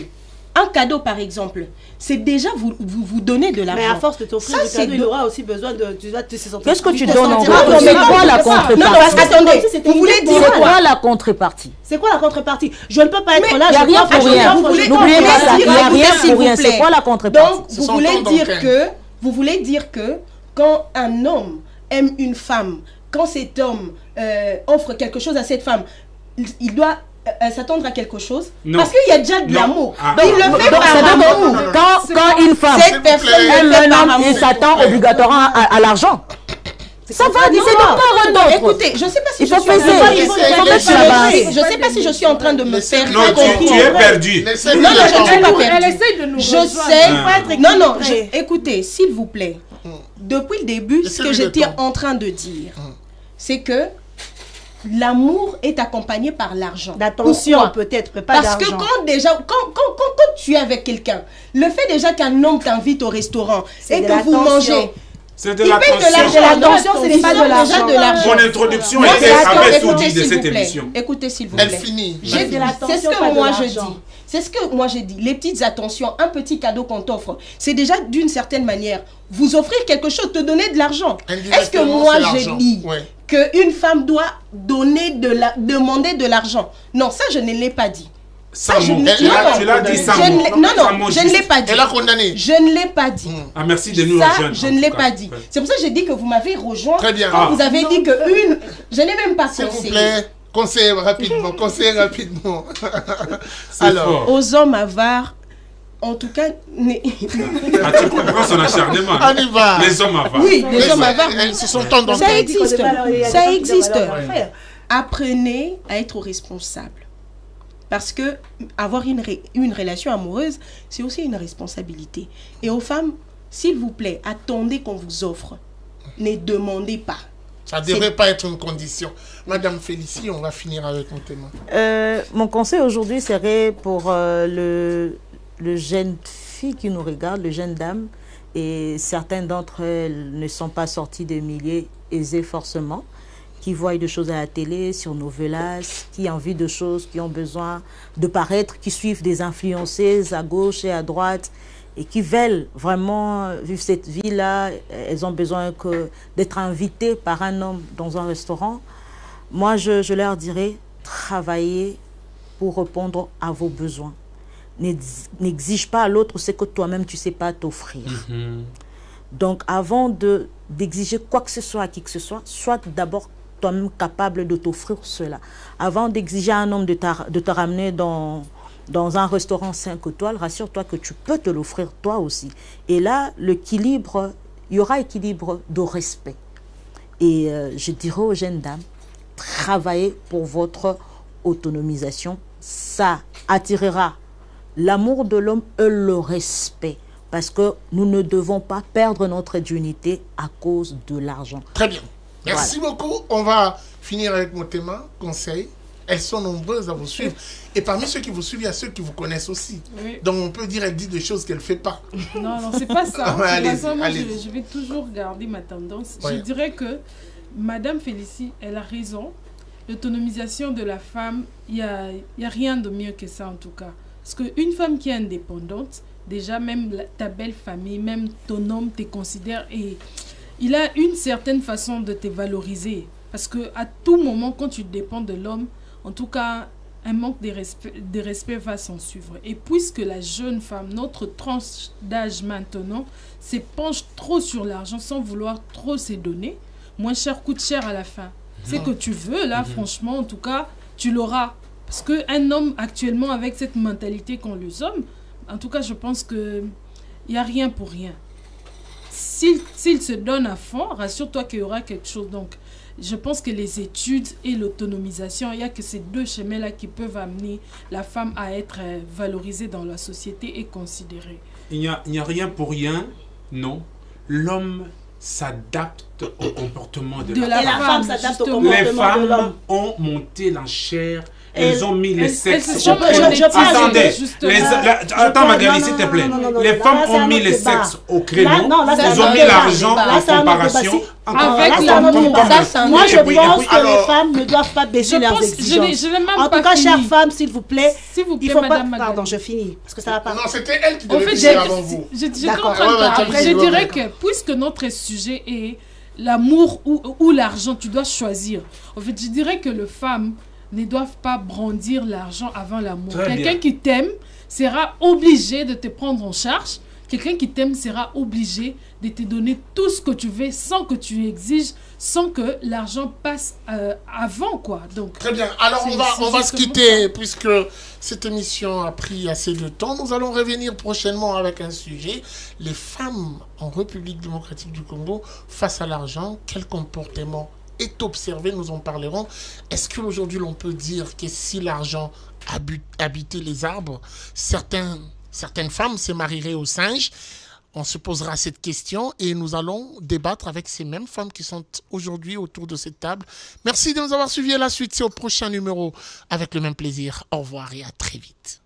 [SPEAKER 2] un cadeau, par exemple. C'est déjà vous donner de l'argent.
[SPEAKER 6] Mais à force de t'offrir le cadeau, il aura aussi besoin de...
[SPEAKER 3] Qu'est-ce que tu donnes en retour?
[SPEAKER 6] C'est quoi la
[SPEAKER 3] contrepartie?
[SPEAKER 6] Attendez, vous voulez dire
[SPEAKER 3] c'est quoi la contrepartie?
[SPEAKER 6] C'est quoi la contrepartie? Je ne peux pas être là.
[SPEAKER 3] Il n'y a rien pour rien. N'oubliez pas ça. Il n'y a rien pour rien. C'est quoi la contrepartie?
[SPEAKER 2] Donc, vous voulez dire que quand un homme aime une femme, quand cet homme offre quelque chose à cette femme, il doit s'attendre à quelque chose. Non. Parce qu'il y a déjà de l'amour. Donc il le fait par amour.
[SPEAKER 3] Quand une femme aime un homme, il s'attend obligatoirement à l'argent. Ça va, c'est de part ou d'autre.
[SPEAKER 2] Écoutez, je ne sais pas si
[SPEAKER 3] il faut peser.
[SPEAKER 2] Je sais pas si je suis en train de me faire
[SPEAKER 5] non, tu es perdu.
[SPEAKER 2] Non, je ne suis pas perdue.
[SPEAKER 4] Elle essaye de nous
[SPEAKER 2] rejoindre. Non, écoutez, s'il vous plaît. Depuis le début, ce que j'étais en train de dire, c'est que l'amour est accompagné par l'argent.
[SPEAKER 6] L'attention peut-être, mais pas d'argent.
[SPEAKER 2] Parce que quand tu es avec quelqu'un, le fait déjà qu'un homme t'invite au restaurant et que vous mangez,
[SPEAKER 5] c'est de l'attention.
[SPEAKER 6] Ce n'est pas de l'argent.
[SPEAKER 5] Mon introduction avait tout dit de cette émission.
[SPEAKER 2] Écoutez, s'il vous plaît.
[SPEAKER 1] Elle finit.
[SPEAKER 2] C'est ce que moi je dis. C'est ce que moi j'ai dit. Les petites attentions, un petit cadeau qu'on t'offre, c'est déjà d'une certaine manière vous offrir quelque chose, te donner de l'argent. Est-ce que moi j'ai dit qu'une femme doit demander de l'argent? Non, ça je ne l'ai pas dit.
[SPEAKER 5] Tu l'as dit sans mots.
[SPEAKER 2] Non, je ne l'ai pas dit.
[SPEAKER 1] Elle a condamné.
[SPEAKER 2] Je ne l'ai pas dit.
[SPEAKER 5] Ah, merci de nous rejoindre.
[SPEAKER 2] Je ne l'ai pas dit. C'est pour ça que j'ai dit que vous m'avez rejoint.
[SPEAKER 1] Très bien.
[SPEAKER 2] Vous avez dit que une... Je n'ai même pas conseillé.
[SPEAKER 1] S'il vous plaît, conseillez rapidement.
[SPEAKER 5] Alors,
[SPEAKER 2] aux hommes avares, en tout cas...
[SPEAKER 5] tu comprends son acharnement.
[SPEAKER 1] On y va.
[SPEAKER 5] Les hommes avares.
[SPEAKER 2] Oui, les hommes avares.
[SPEAKER 1] Elles se sont tendues.
[SPEAKER 2] Ça existe. Ça existe. Apprenez à être responsable. Parce que avoir une relation amoureuse, c'est aussi une responsabilité. Et aux femmes, s'il vous plaît, attendez qu'on vous offre. Ne demandez pas.
[SPEAKER 1] Ça ne devrait pas être une condition. Madame Félicie, on va finir avec mon témoin.
[SPEAKER 3] Mon conseil aujourd'hui serait pour le jeune fille qui nous regarde, le jeune dame, et certaines d'entre elles ne sont pas sorties des milieux aisés forcément, qui voient des choses à la télé, sur Novelas, qui ont envie de choses, qui ont besoin de paraître, qui suivent des influenceuses à gauche et à droite, et qui veulent vraiment vivre cette vie-là. Elles ont besoin d'être invitées par un homme dans un restaurant. Moi, je leur dirais, travaillez pour répondre à vos besoins. N'exige pas à l'autre ce que toi-même, tu ne sais pas t'offrir. Donc, avant d'exiger quoi que ce soit à qui que ce soit, sois d'abord toi-même capable de t'offrir cela. Avant d'exiger à un homme de te ramener dans un restaurant 5 étoiles, rassure-toi que tu peux te l'offrir toi aussi. Et là, il y aura équilibre de respect. Et je dirais aux jeunes dames, travaillez pour votre autonomisation. Ça attirera l'amour de l'homme et le respect. Parce que nous ne devons pas perdre notre dignité à cause de l'argent.
[SPEAKER 1] Très bien. Merci beaucoup. On va finir avec mon thème, conseil. Elles sont nombreuses à vous suivre. Et parmi ceux qui vous suivent, il y a ceux qui vous connaissent aussi. Oui. Donc on peut dire qu'elle dit des choses qu'elle ne fait pas.
[SPEAKER 4] Non, c'est pas ça.
[SPEAKER 1] Moi,
[SPEAKER 4] je vais toujours garder ma tendance. Je dirais que Madame Félicie, elle a raison. L'autonomisation de la femme, il n'y a rien de mieux que ça en tout cas. Parce qu'une femme qui est indépendante, déjà même ta belle famille, même ton homme te considère et il a une certaine façon de te valoriser. Parce qu'à tout moment, quand tu dépends de l'homme, en tout cas, un manque de respect va s'en suivre. Et puisque la jeune femme, notre tranche d'âge maintenant, se penche trop sur l'argent sans vouloir trop se donner, moins cher coûte cher à la fin. C'est que tu veux, là, franchement, en tout cas, tu l'auras. Parce qu'un homme, actuellement, avec cette mentalité qu'ont les hommes, en tout cas, je pense qu'il n'y a rien pour rien. S'il se donne à fond, rassure-toi qu'il y aura quelque chose. Donc, je pense que les études et l'autonomisation, il n'y a que ces deux chemins-là qui peuvent amener la femme à être valorisée dans la société et considérée.
[SPEAKER 5] Il n'y a rien pour rien, non. L'homme s'adapte au comportement de la femme.
[SPEAKER 6] S'adapte au comportement de l'homme.
[SPEAKER 5] Les femmes ont monté l'enchère. Elles ont mis les sexes
[SPEAKER 6] au créneau.
[SPEAKER 5] Attends Magali, s'il te plaît. Les femmes ont mis les sexes au créneau. Elles ont mis l'argent en comparaison.
[SPEAKER 6] Avec moi, je pense que les femmes ne doivent pas baisser leurs exigences. En tout cas, chères femmes, s'il vous plaît, il faut pas... Pardon, je finis, parce que ça va pas...
[SPEAKER 1] Non, c'était elle qui devait finir avant vous.
[SPEAKER 4] Je dirais que, puisque notre sujet est l'amour ou l'argent, tu dois choisir. En fait, je dirais que les femmes ne doivent pas brandir l'argent avant l'amour. Quelqu'un qui t'aime sera obligé de te prendre en charge. quelqu'un qui t'aime sera obligé de te donner tout ce que tu veux sans que tu exiges, sans que l'argent passe avant, quoi. Donc,
[SPEAKER 1] très bien. Alors, on va se quitter puisque cette émission a pris assez de temps. Nous allons revenir prochainement avec un sujet. Les femmes en République démocratique du Congo face à l'argent, quel comportement est observé, nous en parlerons. Est-ce qu'aujourd'hui l'on peut dire que si l'argent habitait les arbres, certaines femmes se marieraient aux singes? On se posera cette question et nous allons débattre avec ces mêmes femmes qui sont aujourd'hui autour de cette table. Merci de nous avoir suivis. À la suite, c'est au prochain numéro avec le même plaisir. Au revoir et à très vite.